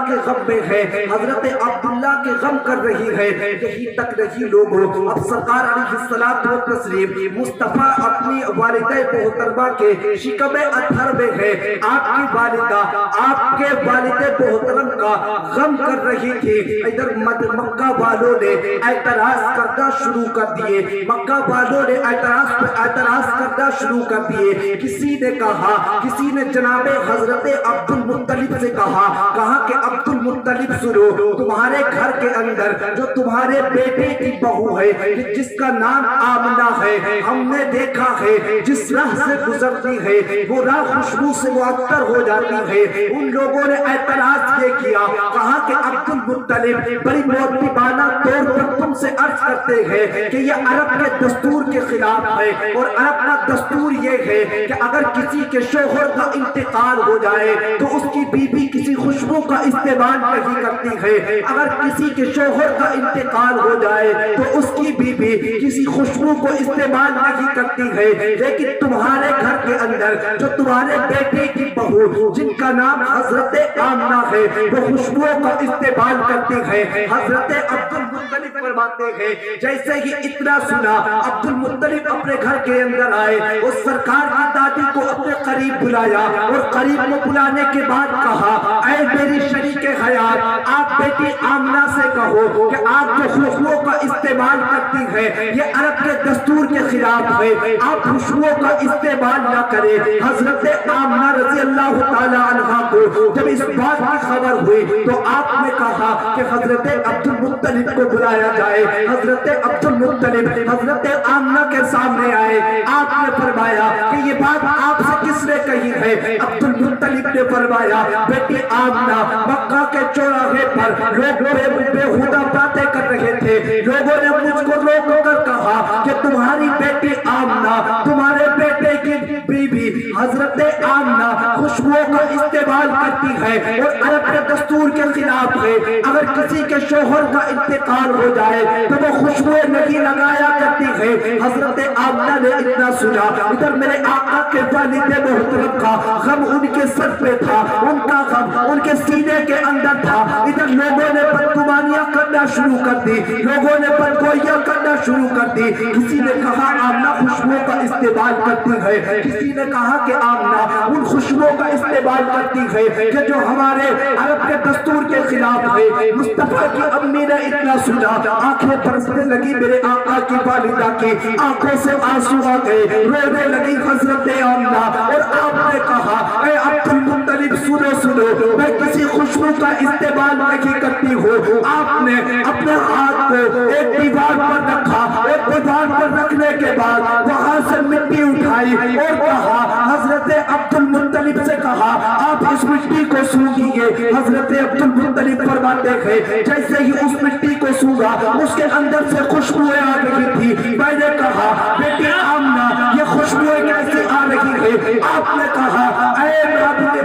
کے غم میں ہے، حضرت عبداللہ کے غم کر رہی ہے. یہی تک نہیں لوگوں، اب سرکار علیہ الصلوۃ والتسلیم مصطفیٰ اپنی والدہ محترمہ کے شکم اطہر میں ہے. آپ کی والدہ آپ کے والد محترم کا غم کر رہی تھی. ادھر مکہ والوں نے اعتراض کرنا شروع کر دیے، مکہ والوں نے اعتراض کرنا شروع کر دیے. کسی نے جناب حضرت عبد المطلب سے کہا کہ عبد المطلب سنو، تمہارے گھر گھر کے اندر جو تمہارے بیٹے کی بہو ہے جس کا نام آمنہ ہے، ہم نے دیکھا ہے جس راہ سے گزرتی ہے وہ راہ خوشبو سے معطر ہو جاتی ہے۔ ان لوگوں نے اعتراض یہ کیا، کہا کہ عبد المطلب بڑی مؤدبانہ طور پر تم سے عرض کرتے ہیں کہ یہ عرب کے دستور کے خلاف ہے، اور عرب کا دستور یہ ہے کہ اگر کسی کے شوہر کا انتقال ہو جائے تو اس کی بیوی کسی خوشبو کا استعمال نہیں کرتی ہے، اگر کسی کے شوہر کا انتقال ہو جائے تو اس کی بیوی کسی خوشبو کو استعمال نہیں کرتی ہے۔ لیکن تمہارے گھر کے اندر جو تمہارے بیٹے کی بہو جن کا نام حضرت آمنہ ہے وہ خوشبو کا استعمال کرتی ہے۔ حضرت عبد المطلب فرماتے ہیں جیسے ہی اتنا سنا عبد المطلب اپنے گھر کے اندر آئے اور سرکار کی دادی کو اپنے قریب بلایا، اور قریب کو بلانے کے بعد کہا اے میری شریک حیات، آپ بیٹی آمنہ سے کہو کہ آپ جو خوشبو کا استعمال کرتی ہے یہ عرب کے دستور کے خلاف ہے، آپ خوشبو کا استعمال نہ کریں۔ حضرت آمنہ رضی اللہ تعالی عنہ کو جب اس بات کی خبر ہوئی تو آپ نے کہا کہ حضرت عبد المطلب کو بلایا جائے۔ حضرت عبد المطلب حضرت آمنہ کے سامنے آئے، آپ نے فرمایا کہ یہ بات آپ سے کس نے کہی ہے؟ عبد المطلب نے فرمایا بیٹی آمنہ مکہ کے چوراہے پر لوگ بےہودہ باتیں کر رہے تھے، لوگوں نے مجھ کو روک کر کہا کہ تمہاری بیٹی آمنہ تمہارے بیٹے کی بیوی حضرت آمنہ خوشبو کا استعمال کرتی ہے اور عرب کے دستور کے خلاف ہے، اگر کسی کے شوہر کا انتقال ہو جائے تو وہ خوشبو نہیں لگایا کرتی ہے۔ حضرت آمنہ نے اتنا سنا، ادھر میرے آقا کے والد محترم کا غم ان کے سر پہ تھا، ان کا غم ان کے سینے کے اندر تھا، ادھر لوگوں نے بدگمانیاں کرنا شروع کر دی، لوگوں نے بدگوئیاں کرنا شروع کر دی۔ کسی نے کہا آمنہ خوشبو کا استعمال کرتی ہے، کسی نے کہا کہ آمنہ ان خوشبو کا استعمال کرتی ہے کہ جو ہمارے عرب کے دستور کے خلاف ہے۔ مصطفیٰ کی امی نے اتنا سنا، آنکھیں برسنے لگی میرے آقا کی والدہ کی، آنکھوں سے آنسو آ گئے، رونے لگی حضرت آمنہ، اور آپ نے کہا اے عبد المطلب سنو سنو، میں کسی خوشبو کا استعمال نہیں کرتی ہوں۔ آپ نے اپنے ہاتھ کو ایک دیوار پر رکھا، ایک دیوار پر رکھنے کے بعد وہاں سے مٹی اٹھائی اور کہا حضرت عبد المطلب سے کہا آپ اس مٹی کو سونگیے۔ حضرت عبد المطلب فرماتے ہیں جیسے ہی اس مٹی کو سونگا اس کے اندر سے خوشبوئیں آ رہی تھی۔ میں نے کہا بیٹی آمنہ یہ خوشبوئیں کیسے آ رہی ہے؟ آپ نے کہا اے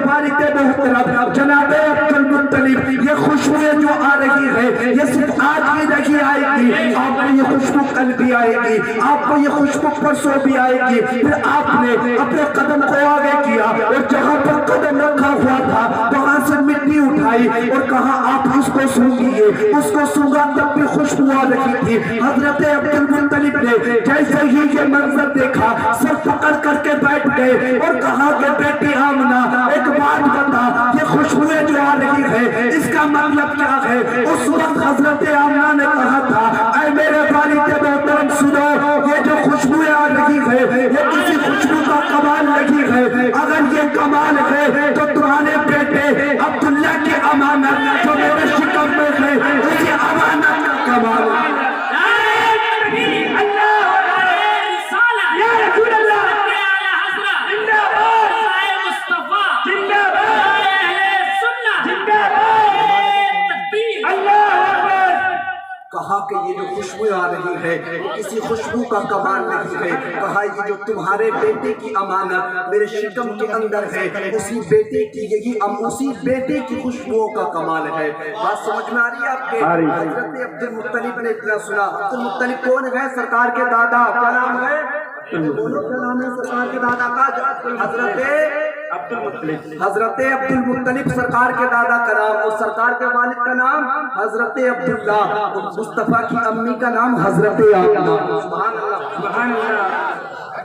والد محترم جناب عبد المطلب یہ خوشبوئیں جو آ رہی ہے یہ صرف آج ہی نہیں آئے گی، آپ کو یہ خوشبو کل بھی آئے گی، آپ کو یہ خوشبو پرسوں بھی آئے گی۔ پھر آپ نے اپنے قدم کو آگے کیا اور جہاں پر قدم رکھا ہوا تھا وہاں سے مٹی اٹھائی اور کہا آپ اس کو سونگیے۔ اس کو سونگا تب بھی خوشبو آ رہی تھی۔ حضرت عبد المطلب نے جیسے ہی یہ منظر دیکھا سر پکڑ کر کے بیٹھ گئے اور کہا کہ بیٹی آمنہ ایک بات بتا، یہ خوشبوئیں جو آ رہی ہے اس کا مطلب کیا ہے؟ اس وقت حضرت آمنہ نے کہا تھا اے میرے والد محترم سنو، یہ جو خوشبوئیں آ رہی ہے یہ کسی خوشبو کا کمال نہیں ہے، اگر یہ کمال ہے تو تمہارے بیٹے عبداللہ کی امانت جو میرے شکم میں ہے اسی امانت کا کمال ہے۔ کہا کہ یہ جو خوشبو آ رہی ہے کسی خوشبو کا کمال نہیں ہے، کہا یہ جو تمہارے بیٹے کی امانت میرے شکم کے اندر ہے اسی بیٹے کی اسی بیٹے کی خوشبو کا کمال ہے۔ بات سمجھ میں آ رہی ہے آپ کے؟ حضرت عبد المطلب نے اتنا سنا۔ عبد المطلب کون ہے؟ سرکار کے دادا، کیا نام ہے؟ بولو کیا نام ہے سرکار کے دادا کا؟ حضرت عبد المطلب سرکار کے دادا کا نام، اور سرکار کے والد کا نام حضرت عبداللہ، اور مصطفیٰ کی امی کا نام حضرت آمنہ۔ سبحان اللہ، سبحان اللہ۔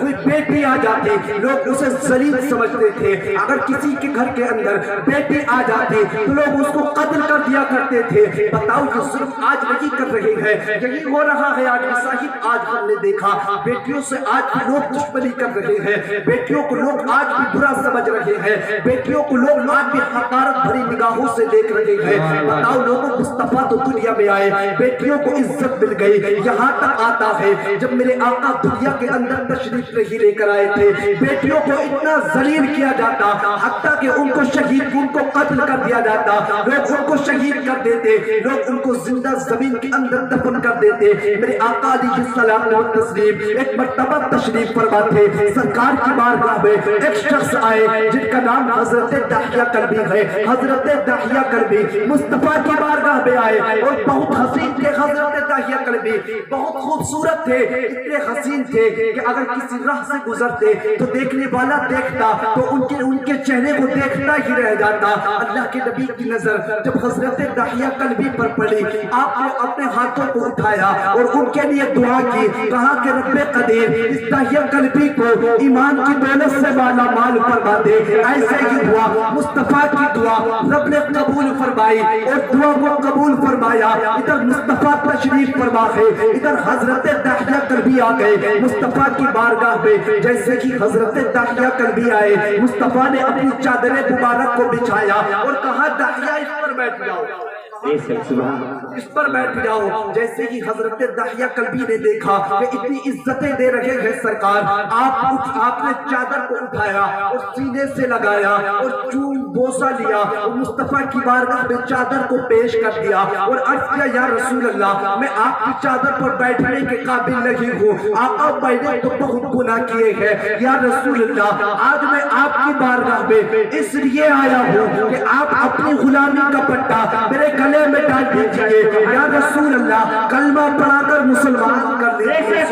کوئی بیٹی آ جاتی لوگ اسے ذلیل سمجھتے تھے. اگر کسی کے گھر کے اندر بیٹی آ جاتی تو لوگ اس کو قتل کر دیا کرتے تھے. بتاؤ یہ ظلم آج نہیں کر رہے ہیں, یہی ہو رہا ہے آج صاحب. آج ہم نے دیکھا بیٹیوں سے آج بھی لوگ دشمنی کر رہے ہیں, بیٹیوں کو لوگ آج بھی برا سمجھ رہے ہیں, بیٹیوں کو لوگ آج بھی حقارت بھری نگاہوں سے دیکھ رہے ہیں. بتاؤ لوگوں مصطفیٰ تو دنیا میں آئے, بیٹیوں کو عزت مل گئی. یہاں تک آتا ہے جب میرے آقا دنیا کے اندر تشریف نہیں لے کر آئے تھے, بیٹیوں کو اتنا ذلیل کیا جاتا حتیٰ کہ ان کو شہید, ان کو قتل کر دیا جاتا. لوگ ان کو شہید کر دیتے, لوگ ان کو زندہ زمین کے اندر دفن کر دیتے. میرے آقا علیہ السلام و تسلیم ایک مرتبہ تشریف فرما تھے, سرکار کی بارگاہ میں ایک شخص آئے جن کا نام حضرت داحیہ کلبی ہے. حضرت داحیہ کلبی مصطفیٰ کی بارگاہ میں آئے اور بہت حسین تھے. حضرت داحیہ کلبی بہت خوبصورت تھے, اتنے حسین تھے کہ اگر کسی راہ سے گزرتے تو دیکھنے والا دیکھتا تو ان کے چہرے کو دیکھتا ہی رہ جاتا. اللہ کے نبی کی نظر جب حضرت داحیہ کلبی پر پڑی, آپ نے اپنے ہاتھوں کو اٹھایا اور ان کے لیے دعا کی. کہا کہ رب قدیر اس داحیہ کلبی کو ایمان کی دولت سے مالا مال فرما دے. ایسے ہی ہوا, مصطفیٰ کی دعا رب نے قبول فرمائی اور دعا کو قبول فرمایا. ادھر مصطفیٰ تشریف فرما ہے, ادھر حضرت داحیہ کلبی آ گئے مصطفیٰ کی بارگاہ میں. جیسے کہ حضرت داحیہ کلبی آئے, مصطفیٰ نے اپنی چادر مبارک کو بچھایا اور کہا داحیہ اس پر بیٹھ جاؤ, اس پر بیٹھ جاؤ. جیسے ہی حضرت داحیہ کلبی نے دیکھا کہ اتنی عزتیں دے رہے ہیں سرکار, آپ نے چادر کو اٹھایا اور سینے سے لگایا اور چوم بوسہ لیا اور مصطفیٰ کی بارگاہ میں چادر کو پیش کر دیا اور عرض کیا یا رسول اللہ میں آپ کی چادر پر بیٹھنے کے قابل نہیں ہوں, آقا میں نے تو بہت گناہ کیے ہیں. یا رسول اللہ آج میں آپ کی بارگاہ میں اس لیے آیا ہوں کہ آپ اپنی غلامی کا پٹا میرے گلے میں ڈال دیجئے. یا رسول اللہ کلمہ پڑھا کر مسلمان کر دیجئے.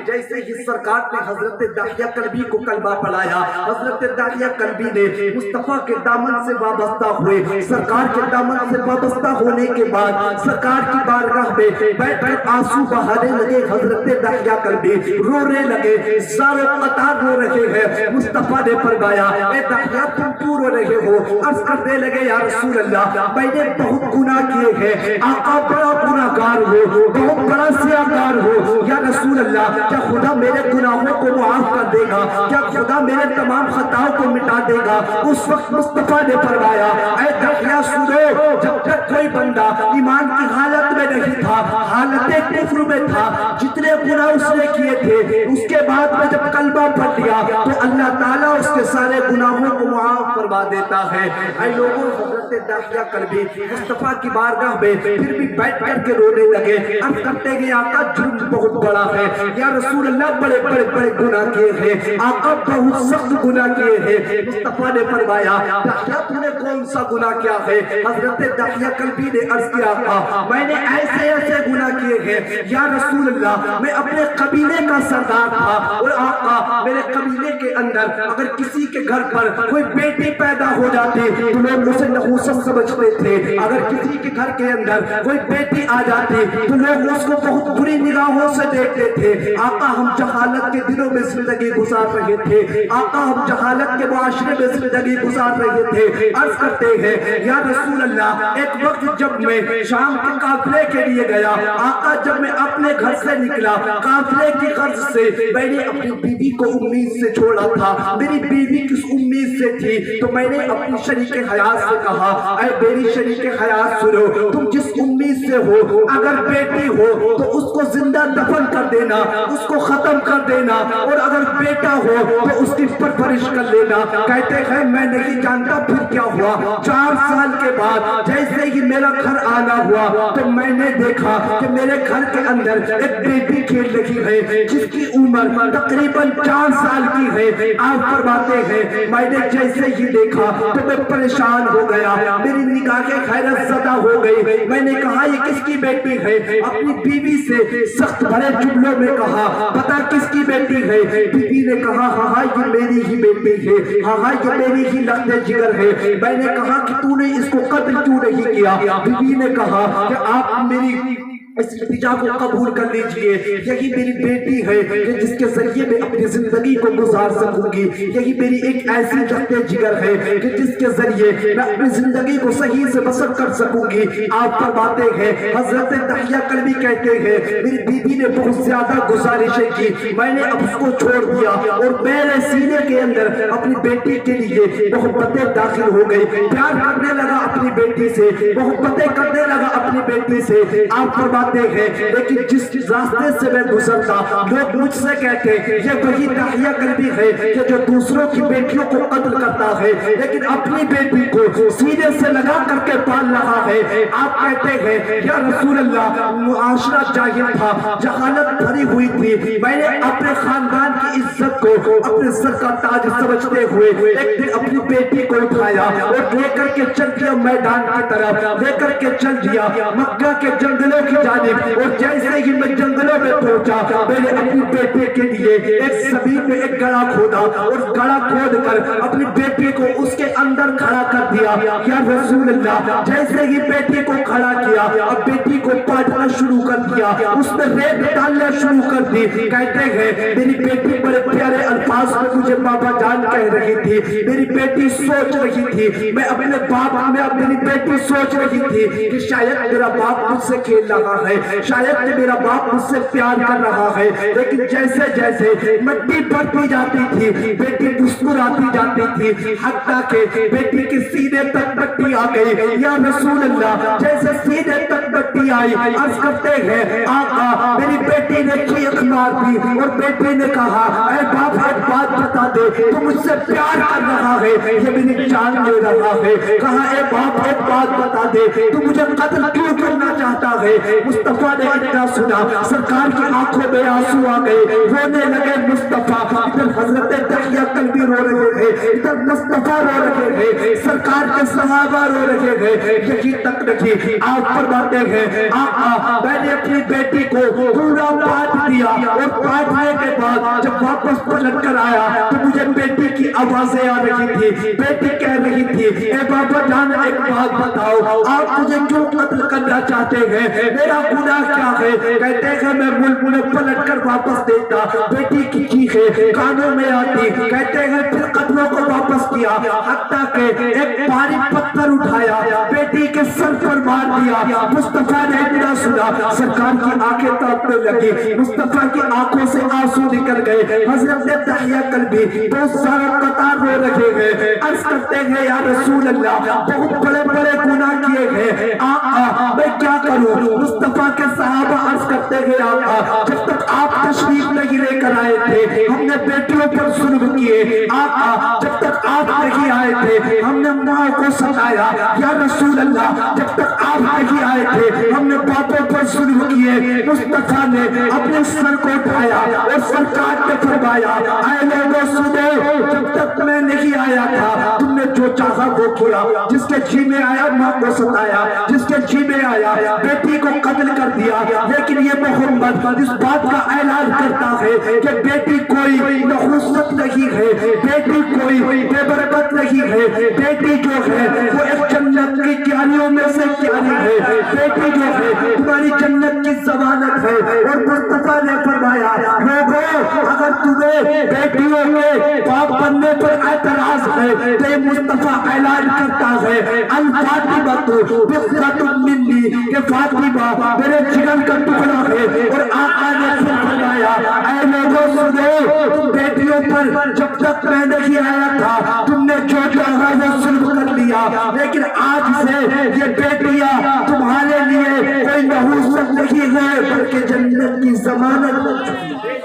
جیسے ہی سرکار نے حضرت داحیہ کلبی کو کلمہ پڑھایا, حضرت داحیہ کلبی نے مصطفیٰ کے دامن سے وابستہ ہوئے. سرکار کے دامن سے وابستہ ہونے کے بعد سرکار کی بارگاہ میں بیٹھ کر آنسو بہانے لگے. حضرت داحیہ کلبی رونے لگے, سارے قطار رو رہے ہیں. مصطفیٰ نے فرمایا اے داحیہ تم کیوں رو رہے ہو؟ عرض کرنے لگے یا رسول اللہ میں نے بہت گناہ کیے ہیں, آقا بڑا گناہگار ہو, بہت بڑا سیاہکار ہو. یا رسول اللہ کیا خدا میرے گناہوں کو معاف کر دے گا؟ کیا خدا میرے تمام خطاؤں کو مٹا دے گا؟ اس وقت مصطفیٰ نے فرمایا اے داحیہ سنو, جب تک کوئی بندہ ایمان کی حالت میں نہیں تھا, حالت کفر میں تھا, جتنے گناہ اس نے کیے تھے اس کے بعد میں جب کلمہ پڑھ لیا تو اللہ تعالیٰ اس کے سارے گناہوں کو معاف فرما دیتا ہے. اے لوگوں حضرت داحیہ کلبی مصطفیٰ کی بارگاہ میں پھر بھی بیٹھ کر کے رونے لگے. عرض کرتے گئے آقا جرم بہت بڑا ہے. یا رسول اللہ بڑے بڑے بڑے گناہ کیے ہیں, آقا بہت سخت گناہ کیے ہیں. مصطفیٰ نے فرمایا داحیہ تو نے کون سا گناہ کیا ہے؟ حضرت داحیہ کلبی نے عرض کیا آقا میں نے ایسے ایسے گناہ کیے ہیں. یا رسول اللہ میں اپنے قبیلے کا سردار تھا اور آقا میرے قبیلے کے اندر اگر کسی کے گھر پر کوئی بیٹی پیدا ہو جاتی تو لوگ اسے نحوست سمجھتے تھے. اگر کسی کے گھر کے اندر کوئی بیٹی آ جاتی تو لوگ اس کو بہت بری نگاہوں سے دیکھتے تھے. آقا ہم جہالت کے دنوں میں زندگی گزار رہے تھے, آقا ہم جہالت کے معاشرے میں زندگی گزار رہے تھے. عرض کرتے ہیں یا رسول اللہ ایک وقت جب میں شام کے قافلے کے لیے گیا, آقا جب میں اپنے گھر سے نکلا قافلے کی غرض سے میں نے اپنی بیوی کو امید سے چھوڑا تھا. میری بیوی کس امید سے تھی تو میں نے اپنی شریک حیات سے کہا اے میری شریک حیات سنو, تم جس امید سے ہو اگر بیٹی ہو تو اس کو زندہ دفن کر دینا, اس کو ختم کر دینا, اور اگر بیٹا ہو تو اس کی پرورش کر لینا. کہتے ہیں میں نہیں جانتا پھر کیا ہوا. 4 سال کے بعد جیسے ہی میرا گھر آنا ہوا تو میں نے دیکھا کہ میرے گھر کے اندر ایک بیٹی کھیل رہی ہے جس کی عمر تقریباً 4 سال کی ہے. آپ فرماتے ہیں میں نے جیسے ہی دیکھا تو میں پریشان ہو گیا, میری نگاہیں حیرت زدہ ہو گئی. میں نے کہا یہ کس کی بیٹی ہے؟ اپنی بیوی سے سخت بھرے جملوں میں کہا پتہ کس کی بیٹی ہے؟ بیوی نے کہا ہاں یہ میری ہی بیٹی ہے, ہاں یہ میری ہی لحد جگر ہے. میں نے کہا کہ تو نے اس کو قتل کیوں نہیں کیا؟ بیوی نے کہا کہ آپ میری اس التجا کو قبول کر لیجئے. یہی میری بیٹی ہے کہ جس کے ذریعے میں اپنی زندگی کو گزار سکوں گی. یہی میری ایک ایسی جگہ جگر ہے کہ جس کے ذریعے میں اپنی زندگی کو صحیح سے بسر کر سکوں گی. آپ فرماتے ہیں, حضرت تحیہ کلبی کہتے ہیں, میری بیوی نے بہت زیادہ گزارشیں کی, میں نے اب اس کو چھوڑ دیا اور میرے سینے کے اندر اپنی بیٹی کے لیے محبتیں داخل ہو گئی. پیار کرنے لگا اپنی بیٹی سے, محبتیں کرنے لگا اپنی بیٹی سے. آپ فرماتے ہیں لیکن جس راستے سے میں گزرتا لوگ مجھ سے کہتے ہیں یہ وہی تحیہ کلبی ہے کہ جو دوسروں کی بیٹیوں کو قتل کرتا ہے لیکن اپنی بیٹی کو سینے سے لگا کر کے پال رہا ہے. آپ کہتے ہیں یا رسول اللہ, معاشرہ جاہل تھا, جہالت بھری ہوئی تھی, میں نے اپنے خاندان کی عزت کو اپنے سر کا تاج سمجھتے ہوئے ایک دن اپنی بیٹی کو اٹھایا اور لے کر کے چل دیا میدان کی طرف, لے کر کے چل دیا مکہ کے جنگلوں کی جانب. اور جیسے ہی میں جنگلوں میں پہنچا میں نے اپنی بیٹی کے لیے ایک زمین میں ایک گڑھا کھودا اور گڑھا کھود کر اپنی بیٹی کو اس کے اندر کھڑا کر دیا. یا رسول اللہ, جیسے ہی بیٹی کو کھڑا کیا اب بیٹی کو پاٹنا شروع کر دیا, اس میں ریت ڈالنا شروع کر دی. کہتے ہیں میری بیٹی بڑے پیارے الفاظ میں مجھے بابا جان کہہ رہی تھی. میری بیٹی سوچ رہی تھی, میں اپنے باپ میں میری بیٹی سوچ رہی تھی کہ شاید میرا باپ مجھ سے کھیل رہا ہے, شاید میرا باپ مجھ سے پیار کر رہا ہے. لیکن جیسے جیسے مٹی بڑھتی جاتی تھی بیٹی مسکراتی جاتی تھی, حتیٰ کہ بیٹی کے سینے تک مٹی آ گئی. یا رسول اللہ, جیسے سینے تک مٹی آئی عرض کرتے ہیں آقا میری بیٹی نے چیخ مار دی اور بیٹی نے کہا اے باپ ایک بات بتا دے, تو مجھ سے پیار کر رہا ہے, یہ میری جان لے رہا ہے. کہا اے باپ ایک بات بتا دے, تو مجھے قتل کیوں کرنا چاہتا ہے. مصطفیٰ نے اتنا سنا, سرکار کی آنکھوں میں آنسو آ گئے, رونے لگے مصطفیٰ. ادھر حضرت تحیہ کلبی رو رہے ہیں, ادھر مصطفیٰ رو رہے ہیں, سرکار کے صحابہ رو رہے ہیں. یہی تک نہیں, آپ فرماتے ہیں آقا میں نے اپنی بیٹی کو پورا پاٹ دیا اور پاٹنے کے بعد جب واپس پلٹ کر آیا تو مجھے بیٹی کی آوازیں آ رہی تھی. بیٹی کہہ رہی تھی اے بابا جان ایک بات بتاؤ, آپ مجھے کیوں قتل کرنا چاہتے ہیں, میرا گناہ کیا ہے. کہتے ہیں میں ملک میں پلٹ کر واپس دیتا, بیٹی کی چیخیں کانوں میں آتی. کہتے ہیں پھر قتلوں کو واپس کیا, حتیٰ کہ ایک بھاری پتھر اٹھایا بیٹی کے سر پر مار دیا. مصطفیٰ نے اتنا سنا, سرکار کی آنکھیں تانپنے لگی, مصطفیٰ کی آنکھوں سے آنسو نکل گئے. حضرت تحیہ کلبی بہت سارا قطار رو رہے ہیں, عرض کرتے ہیں یا رسول اللہ بہت بڑے بڑے گناہ کیے ہیں, آقا میں کیا کروں. مصطفیٰ کے صحابہ عرض کرتے ہیں آقا جب تک آپ تشریف نہیں لے کر آئے تھے ہم نے بیٹیوں پر ظلم کیے, آقا جب تک آپ نہیں آئے تھے ہم نے ماں کو ستایا. یا رسول اللہ جب تک آپ نہیں آئے تھے ہم نے باپوں پر ظلم کیے. مصطفیٰ نے اپنے سر کو اٹھایا اور سرکار نے فرمایا اے لوگوں سنو, جب تک میں نہیں آیا تھا تم نے جو چاہا وہ کیا. جس کے جی میں آیا ماں کو ستایا, جس کے جی میں آیا بیٹی کو قتل کر دیا. لیکن یہ محمد اس بات کا اعلان کرتا ہے کہ بیٹی کوئی نحوست نہیں ہے, بیٹی کوئی بے برکت نہیں ہے, بیٹی جو ہے وہ ایک جنت کی کیاریوں میں سے کیاری ہے, بیٹی جو ہے تمہاری جنت کی ضمانت ہے. اور مصطفیٰ نے فرمایا لوگوں اگر تمہیں بیٹیوں کے باپ بننے پر اعتراض ہے تو یہ مصطفیٰ اعلان کرتا ہے الفاطمہ بقرۃ منی, کہ فاطمہ میرے جگر کا ٹکڑا ہے. اور آقا نے فرمایا اے لوگوں سنو, بیٹیوں پر جب تک میں نہیں آیا تھا تم نے جو چاہا وہ ظلم کر لیا, لیکن آج سے یہ بیٹیاں تمہارے لیے کوئی نحوست نہیں ہے بلکہ جنت کی ضمانت بن چکی ہے.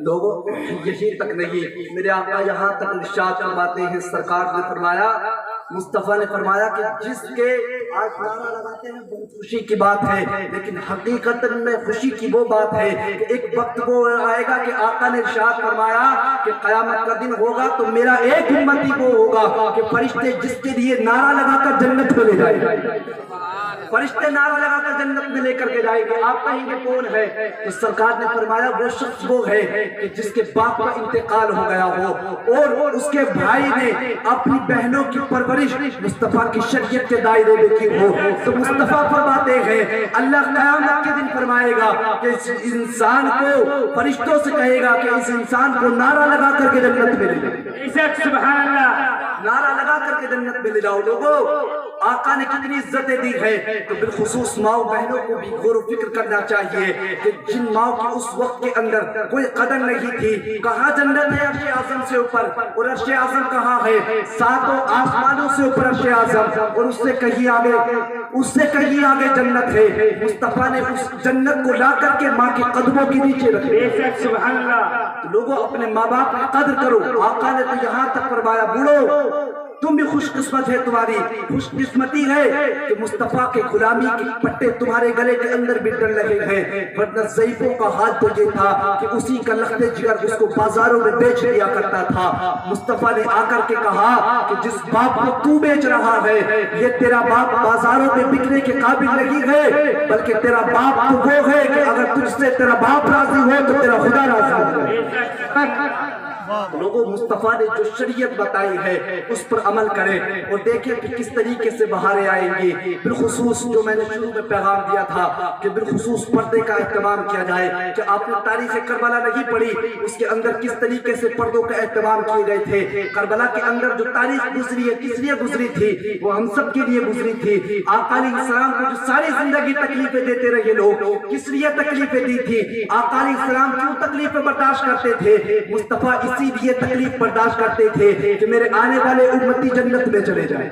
لوگوں یہی تک نہیں, میرے آقا یہاں تک ارشاد فرماتے ہیں, سرکار نے فرمایا, مصطفیٰ نے فرمایا کہ جس کے آج نعرہ لگاتے ہیں بہت خوشی کی بات ہے, لیکن حقیقت میں خوشی کی وہ بات ہے کہ ایک وقت وہ آئے گا کہ آقا نے ارشاد فرمایا کہ قیامت کا دن ہوگا تو میرا ایک امتی وہ ہوگا کہ فرشتے جس کے لیے نعرہ لگا کر جنت میں لے جائے. فرشتے نعرہ لگا کر جنت میں لے کر کے جائیں گے. آپ کہیں گے کون ہے؟ تو سرکار نے فرمایا وہ شخص وہ ہے کہ جس کے باپ کا انتقال ہو گیا ہو اور اس کے بھائی نے اپنی بہنوں کی پرورش مصطفیٰ کی شریعت کے دائرے میں کی ہو. تو مصطفیٰ فرماتے ہیں اللہ قیامت کے دن فرمائے گا کہ اس انسان کو فرشتوں سے کہے گا کہ اس انسان کو نعرہ لگا کر کے جنت میں لے جاؤ. سبحان اللہ. نعرہ لگا کر کے جنت میں لے جاؤ. لوگوں آقا نے کتنی عزتیں دی ہے. تو بالخصوص ماؤں بہنوں کو بھی غور و فکر کرنا چاہیے کہ جن ماؤں کی اس وقت کے اندر کوئی قدر نہیں تھی. کہاں جنت ہے عرش اعظم سے اوپر, اور عرش اعظم کہاں ہے؟ ساتوں آسمانوں سے اوپر عرش اعظم, اور اس سے کہیں آگے جنت ہے. مصطفیٰ نے اس جنت کو لا کر کے ماں کے قدموں کے نیچے رکھے. سبحان اللہ. لوگوں اپنے ماں باپ کی قدر کرو. آقا نے تو یہاں تک فرمایا بوڑھو تم بھی خوش قسمت ہے, تمہاری خوش قسمتی ہے کہ مصطفیٰ کے غلامی کے پٹے تمہارے گلے کے اندر بھی ڈل رہے ہیں. ورنہ ضعیفوں کا حال تو یہ تھا کہ اسی کا لخت جگر اس کو بازاروں میں بیچ دیا کرتا تھا. مصطفیٰ نے آ کر کے کہا کہ جس باپ کو تو بیچ رہا ہے یہ تیرا باپ بازاروں میں بکنے کے قابل نہیں ہے, بلکہ تیرا باپ تو وہ ہے کہ اگر تجھ سے تیرا باپ راضی ہو تو تیرا خدا راضی ہو. لوگوں مصطفیٰ نے جو شریعت بتائی ہے اس پر عمل کریں اور دیکھیں کہ کس طریقے سے بہاریں آئیں گی. بالخصوص جو میں نے شروع میں پیغام دیا تھا کہ بالخصوص پردے کا اہتمام کیا جائے. کہ آپ نے تاریخ کربلا نہیں پڑھی, اس کے اندر کس طریقے سے پردوں کا اہتمام کیے گئے تھے. کربلا کے اندر جو تاریخ گزری ہے کس لیے گزری تھی؟ وہ ہم سب کے لیے گزری تھی. آقا علیہ السلام کو جو ساری زندگی تکلیفیں دیتے رہے لوگ کس لیے تکلیفیں دی تھی؟ آقا علیہ السلام کیوں تکلیفیں برداشت کرتے تھے؟ مصطفیٰ اسی لیے تکلیف برداشت کرتے تھے کہ میرے آنے والے امتی جنت میں چلے جائیں.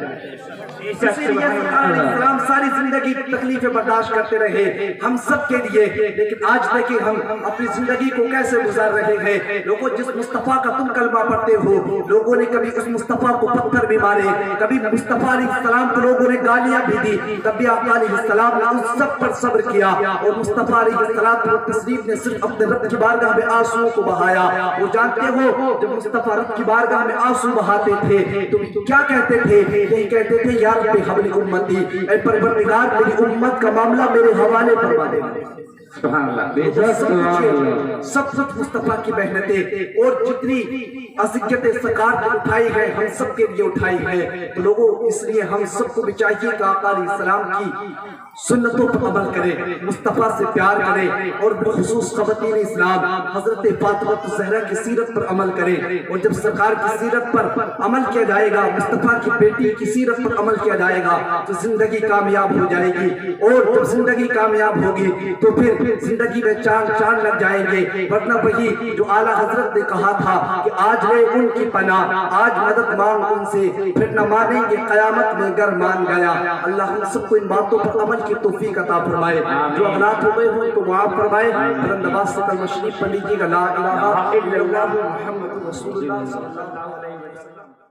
اسی لیے اسلام ساری زندگی تکلیفیں برداشت کرتے رہے ہم سب کے لیے. لیکن آج دیکھیں ہم اپنی زندگی کو کیسے گزار رہے ہیں. لوگوں جس مصطفیٰ کا تم کلمہ پڑھتے ہو لوگوں نے کبھی اس مصطفیٰ کو پتھر بھی مارے, کبھی مصطفیٰ علیہ السلام کو لوگوں نے گالیاں بھی دی, کبھی آقا علیہ السلام نے ان سب پر صبر کیا. اور مصطفیٰ علیہ السلام نے صرف اپنے رب کی بارگاہ میں آنسوؤں کو بہایا. وہ جانتے ہو جب مصطفیٰ رب کی بارگاہ میں آنسو بہاتے تھے تو کیا کہتے تھے؟ یہی کہتے تھے یا رب حبل امتی, اے پروردگار میری امت کا معاملہ میرے حوالے فرما دے. سبحان اللہ. سب مصطفیٰ کی محنتیں اور جتنی اذیتیں سرکار نے اٹھائی ہے ہم سب کے لیے اٹھائی ہے. تو لوگوں اس لیے ہم سب کو بھی چاہیے کہ آقا علیہ السلام کی سنتوں پر عمل کریں, مصطفیٰ سے پیار کریں, اور بالخصوص خواتین اسلام حضرت فاطمہ الزہرا کی سیرت پر عمل کریں. اور جب سرکار کی سیرت پر عمل کیا جائے گا, مصطفیٰ کی بیٹی کی سیرت پر عمل کیا جائے گا تو زندگی کامیاب ہو جائے گی. اور جب زندگی کامیاب ہوگی تو پھر زندگی میں چاند لگ جائیں گے. ورنہ وہی جو اعلیٰ حضرت نے کہا تھا کہ آج لے ان کی پناہ, آج مدد مانگ ان سے, پھر نہ مانیں گے قیامت میں گر مان گیا. اللہ ہم سب کو ان باتوں پر عمل کی توفیق عطا فرمائے. جو اغلاط ہو گئے ہوں تو معاف فرمائے. بلند آواز سے کلمہ شریف پڑھ لیجیے گا لا الہ الا اللہ محمد رسول اللہ صلی اللہ علیہ وسلم.